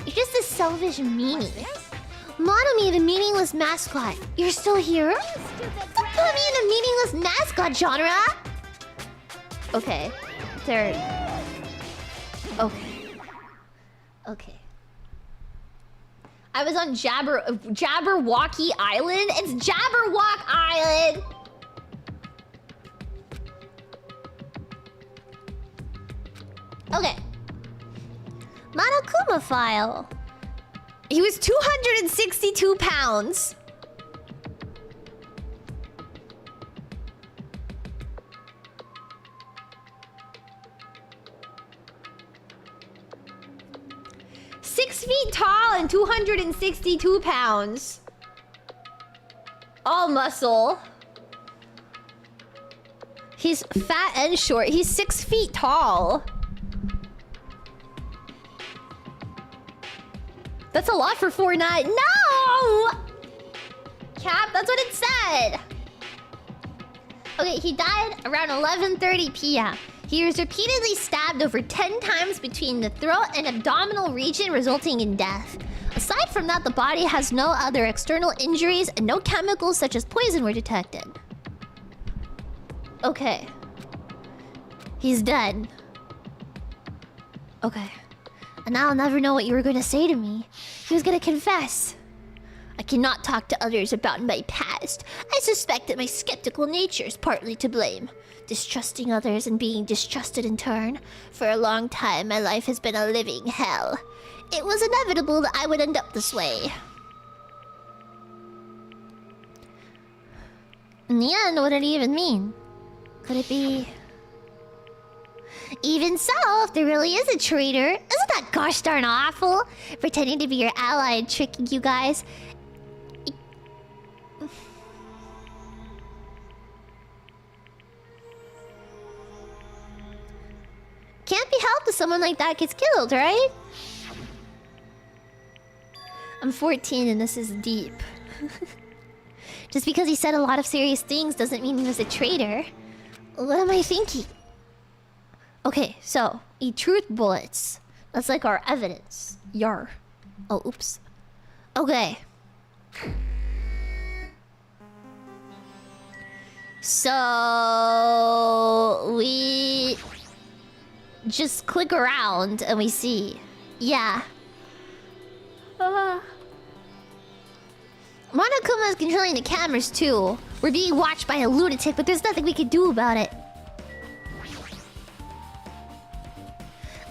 You're just a selfish meanie. Monomi, the meaningless mascot. You're still here? Don't put me in the meaningless mascot genre. Okay. Third. Okay. Okay. I was on Jabberwocky Island? It's Jabberwock Island! Okay. Monokuma file. He was 262 pounds. Feet tall and 262 pounds. All muscle. He's fat and short. He's 6 feet tall. That's a lot for Fortnite. No! Cap, that's what it said. Okay, he died around 11:30 p.m. He was repeatedly stabbed over 10 times between the throat and abdominal region, resulting in death. Aside from that, the body has no other external injuries and no chemicals such as poison were detected. Okay. He's dead. Okay. And now I'll never know what you were going to say to me. He was going to confess. I cannot talk to others about my past. I suspect that my skeptical nature is partly to blame. Distrusting others and being distrusted in turn. For a long time, my life has been a living hell. It was inevitable that I would end up this way. In the end, what did it even mean? Could it be... Even so, if there really is a traitor, isn't that gosh darn awful? Pretending to be your ally and tricking you guys. Can't be helped if someone like that gets killed, right? I'm 14 and this is deep. Just because he said a lot of serious things doesn't mean he was a traitor. What am I thinking? Okay, so eat truth bullets. That's like our evidence. Yar. Oh, oops. Okay. So we just click around and we see. Yeah. Monokuma is controlling the cameras too. We're being watched by a lunatic, but there's nothing we can do about it.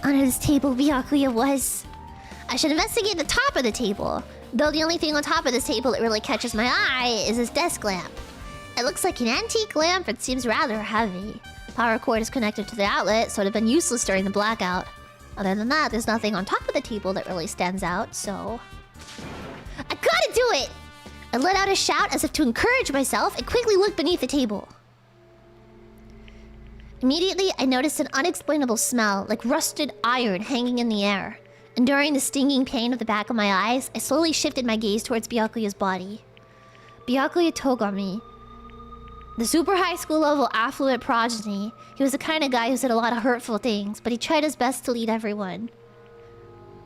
Under this table, Byakuya was. I should investigate the top of the table. Though the only thing on top of this table that really catches my eye is this desk lamp. It looks like an antique lamp, but seems rather heavy. Power cord is connected to the outlet, so it would have been useless during the blackout. Other than that, there's nothing on top of the table that really stands out, so... I gotta do it! I let out a shout as if to encourage myself and quickly looked beneath the table. Immediately, I noticed an unexplainable smell, like rusted iron hanging in the air. Enduring the stinging pain of the back of my eyes, I slowly shifted my gaze towards Byakuya's body. Byakuya Togami. The super high school level affluent progeny. He was the kind of guy who said a lot of hurtful things, but he tried his best to lead everyone.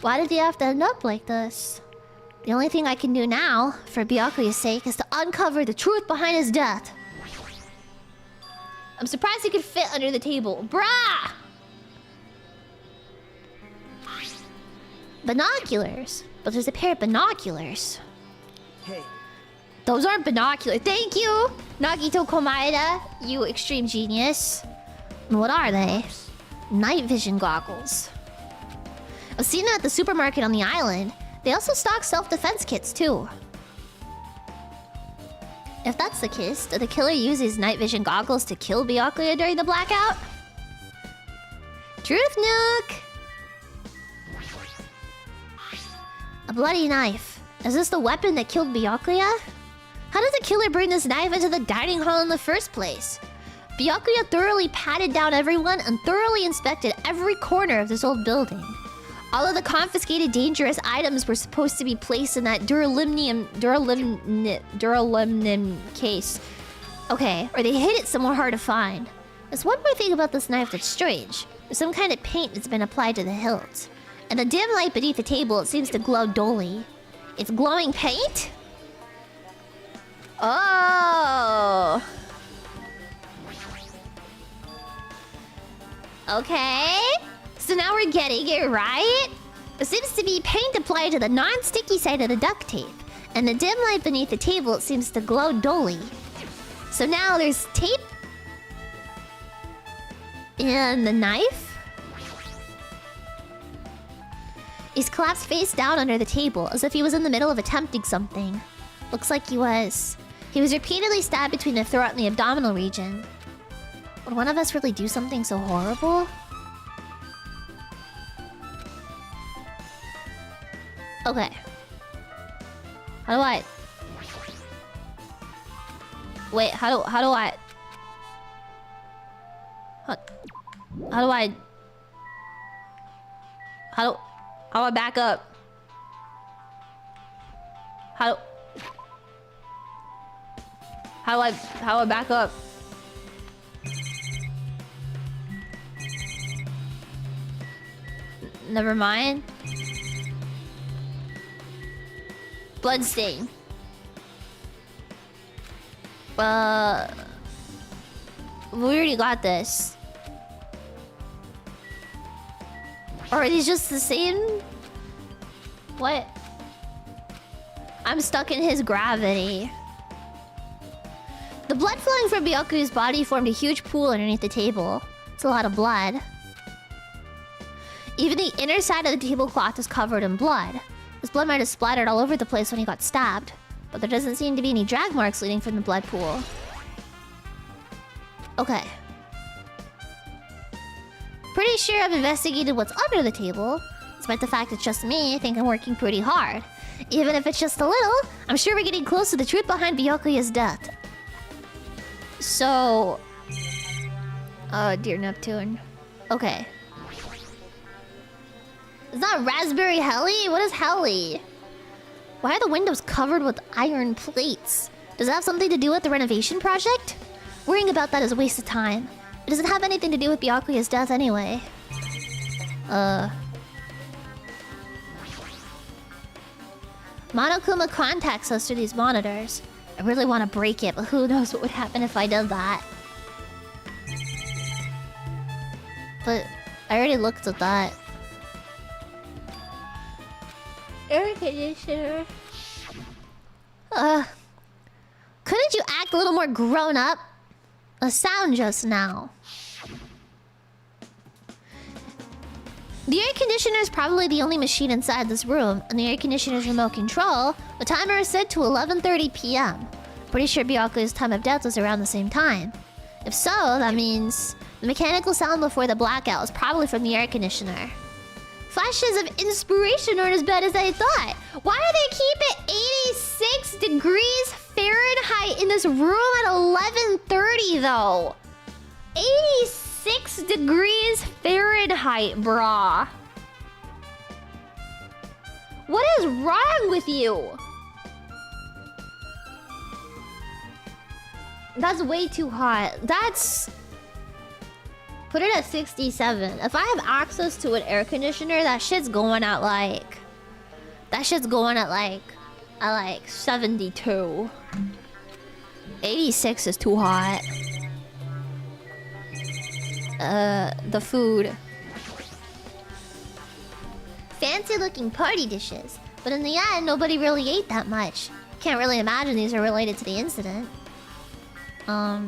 Why did he have to end up like this? The only thing I can do now, for Byakuya's sake, is to uncover the truth behind his death. I'm surprised he could fit under the table. Brah! Binoculars. But there's a pair of binoculars. Hey. Those aren't binoculars. Thank you, Nagito Komaeda, you extreme genius. What are they? Night vision goggles. I've seen them at the supermarket on the island. They also stock self-defense kits too. If that's the case, did the killer use his night vision goggles to kill Byakuya during the blackout? Truth Nuke! A bloody knife. Is this the weapon that killed Byakuya? How did the killer bring this knife into the dining hall in the first place? Byakuya thoroughly patted down everyone and thoroughly inspected every corner of this old building. All of the confiscated dangerous items were supposed to be placed in that duralumin case. Okay, or they hid it somewhere hard to find. There's one more thing about this knife that's strange. There's some kind of paint that's been applied to the hilt. And the dim light beneath the table, it seems to glow dully. It's glowing paint? Oh. Okay. So now we're getting it, right? It seems to be paint applied to the non-sticky side of the duct tape. And the dim light beneath the table, it seems to glow dully. So now there's tape. And the knife. He's collapsed face down under the table, as if he was in the middle of attempting something. Looks like he was. He was repeatedly stabbed between the throat and the abdominal region. Would one of us really do something so horrible? Okay. How do I... Wait, how do I... How do I... How do I back up? How do I back up? Never mind. Bloodstain. We already got this. Or are these just the same? What? I'm stuck in his gravity. The blood flowing from Byakuya's body formed a huge pool underneath the table. It's a lot of blood. Even the inner side of the tablecloth is covered in blood. His blood might have splattered all over the place when he got stabbed, but there doesn't seem to be any drag marks leading from the blood pool. Okay. Pretty sure I've investigated what's under the table. Despite the fact it's just me, I think I'm working pretty hard. Even if it's just a little, I'm sure we're getting close to the truth behind Byakuya's death. So... Oh, dear Neptune. Okay. It's not Raspberry Heli? What is Heli? Why are the windows covered with iron plates? Does it have something to do with the renovation project? Worrying about that is a waste of time. It doesn't have anything to do with Byakuya's death anyway. Monokuma contacts us through these monitors. I really want to break it, but who knows what would happen if I did that. But I already looked at that. Air conditioner. Couldn't you act a little more grown up? A sound just now. The air conditioner is probably the only machine inside this room, and the air conditioner's remote control. The timer is set to 11:30 p.m. Pretty sure Byakuya's time of death was around the same time. If so, that means the mechanical sound before the blackout was probably from the air conditioner. Flashes of inspiration aren't as bad as I thought. Why do they keep it 86 degrees Fahrenheit in this room at 11:30 though? 86 degrees Fahrenheit, brah. What is wrong with you? That's way too hot. That's... Put it at 67. If I have access to an air conditioner, that shit's going at like... That shit's going at like 72. 86 is too hot. The food. Fancy looking party dishes. But in the end, nobody really ate that much. Can't really imagine these are related to the incident. I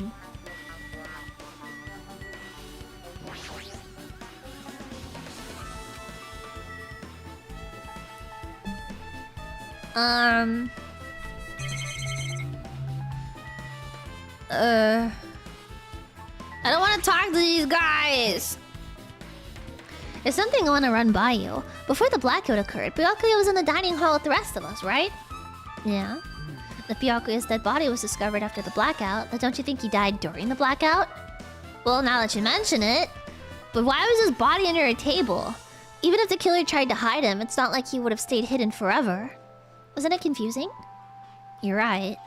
don't want to talk to these guys. There's something I want to run by you. Before the blackout occurred, Byakuya was in the dining hall with the rest of us, right? Yeah. If Byakuya's dead body was discovered after the blackout, then don't you think he died during the blackout? Well, now that you mention it. But why was his body under a table? Even if the killer tried to hide him, it's not like he would have stayed hidden forever. Wasn't it confusing? You're right.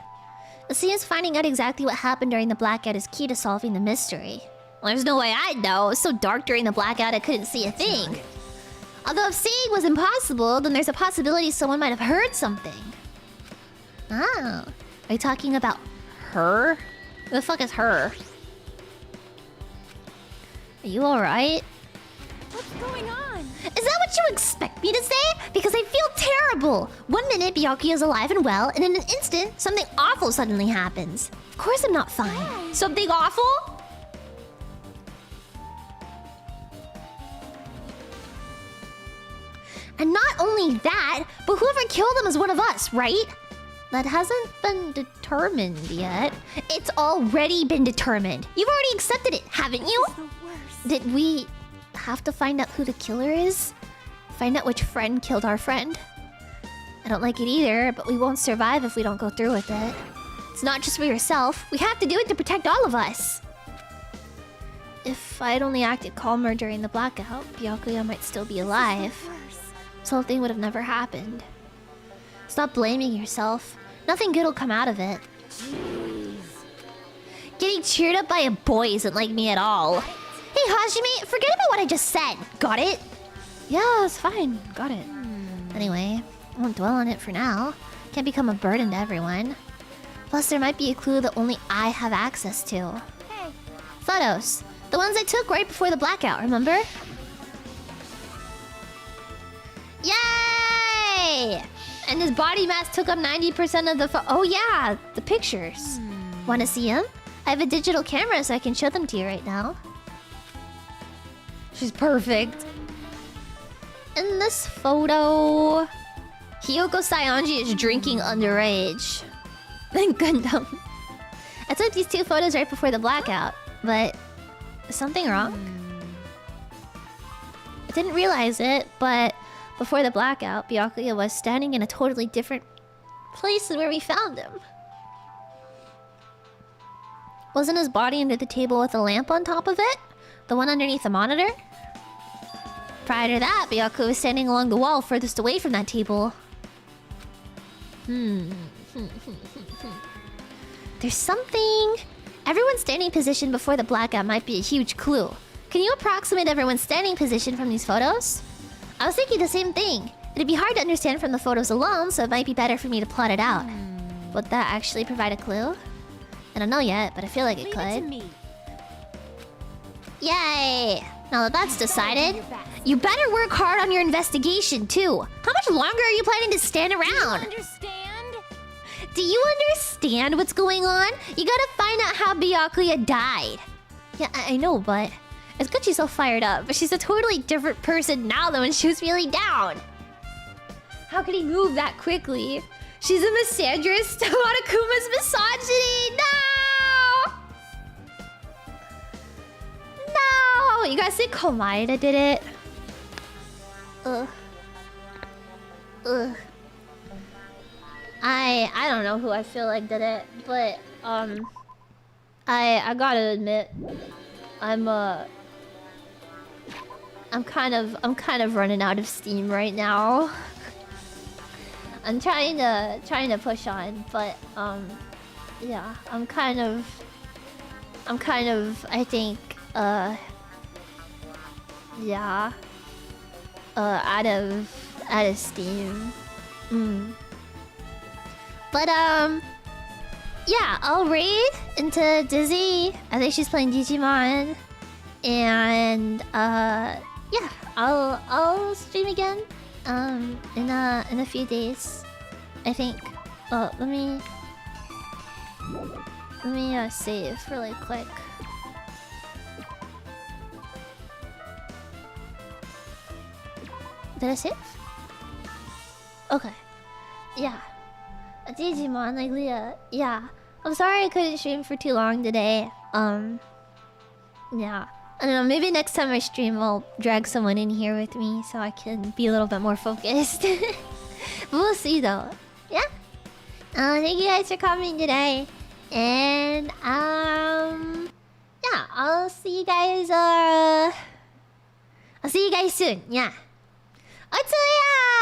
It seems finding out exactly what happened during the blackout is key to solving the mystery. Well, there's no way I'd know. It was so dark during the blackout I couldn't see a thing. Although if seeing was impossible, then there's a possibility someone might have heard something. Oh. Are you talking about her? Who the fuck is her? Are you alright? What's going on? Is that what you expect me to say? Because I feel terrible. 1 minute, Byakuya's alive and well, and in an instant, something awful suddenly happens. Of course I'm not fine. Why? Something awful? And not only that, but whoever killed him is one of us, right? That hasn't been determined yet. It's already been determined. You've already accepted it, haven't you? This is the worst. Did we have to find out who the killer is? Find out which friend killed our friend? I don't like it either, but we won't survive if we don't go through with it. It's not just for yourself. We have to do it to protect all of us. If I'd only acted calmer during the blackout, Byakuya might still be alive. This whole thing would have never happened. Stop blaming yourself. Nothing good will come out of it. Jeez. Getting cheered up by a boy isn't like me at all. Hey, Hoshiumi, forget about what I just said. Got it? Yeah, it's fine. Got it. Anyway, I won't dwell on it for now. Can't become a burden to everyone. Plus, there might be a clue that only I have access to. Hey. Photos. The ones I took right before the blackout, remember? Yay! And his body mass took up 90% of the oh yeah, the pictures. Want to see them? I have a digital camera so I can show them to you right now. She's perfect. In this photo, Hiyoko Saionji is drinking underage. Thank Gundam. I took these two photos right before the blackout, but is something wrong? I didn't realize it, but before the blackout, Byakuya was standing in a totally different place than where we found him. Wasn't his body under the table with a lamp on top of it? The one underneath the monitor? Prior to that, Byaku was standing along the wall furthest away from that table. There's something... Everyone's standing position before the blackout might be a huge clue. Can you approximate everyone's standing position from these photos? I was thinking the same thing. It'd be hard to understand from the photos alone, so it might be better for me to plot it out. Would that actually provide a clue? I don't know yet, but I feel like it could. Leave it to me. Yay! Now that that's decided, you better work hard on your investigation too. How much longer are you planning to stand around? Understand? Do you understand what's going on? You gotta find out how Byakuya died. Yeah, I know, but it's good she's so fired up. But she's a totally different person now than when she was feeling down. How could he move that quickly? She's a misandrist to Monokuma's misogyny. No! No! You guys think Komaeda did it? Ugh. Ugh. I don't know who I feel like did it, but I gotta admit, I'm kind of running out of steam right now. I'm trying to push on, but yeah, I'm kind of I think yeah, out of steam. But yeah, I'll raid into Dizzy. I think she's playing Digimon, and yeah, I'll stream again in a few days, I think. Oh, let me save really quick. Did I save? Okay. Yeah. A Digimon like Leah. Yeah. I'm sorry I couldn't stream for too long today. Yeah. I don't know, maybe next time I stream I'll drag someone in here with me so I can be a little bit more focused. But we'll see though. Yeah? Thank you guys for coming today. And yeah, I'll see you guys soon. Yeah. Otsuya!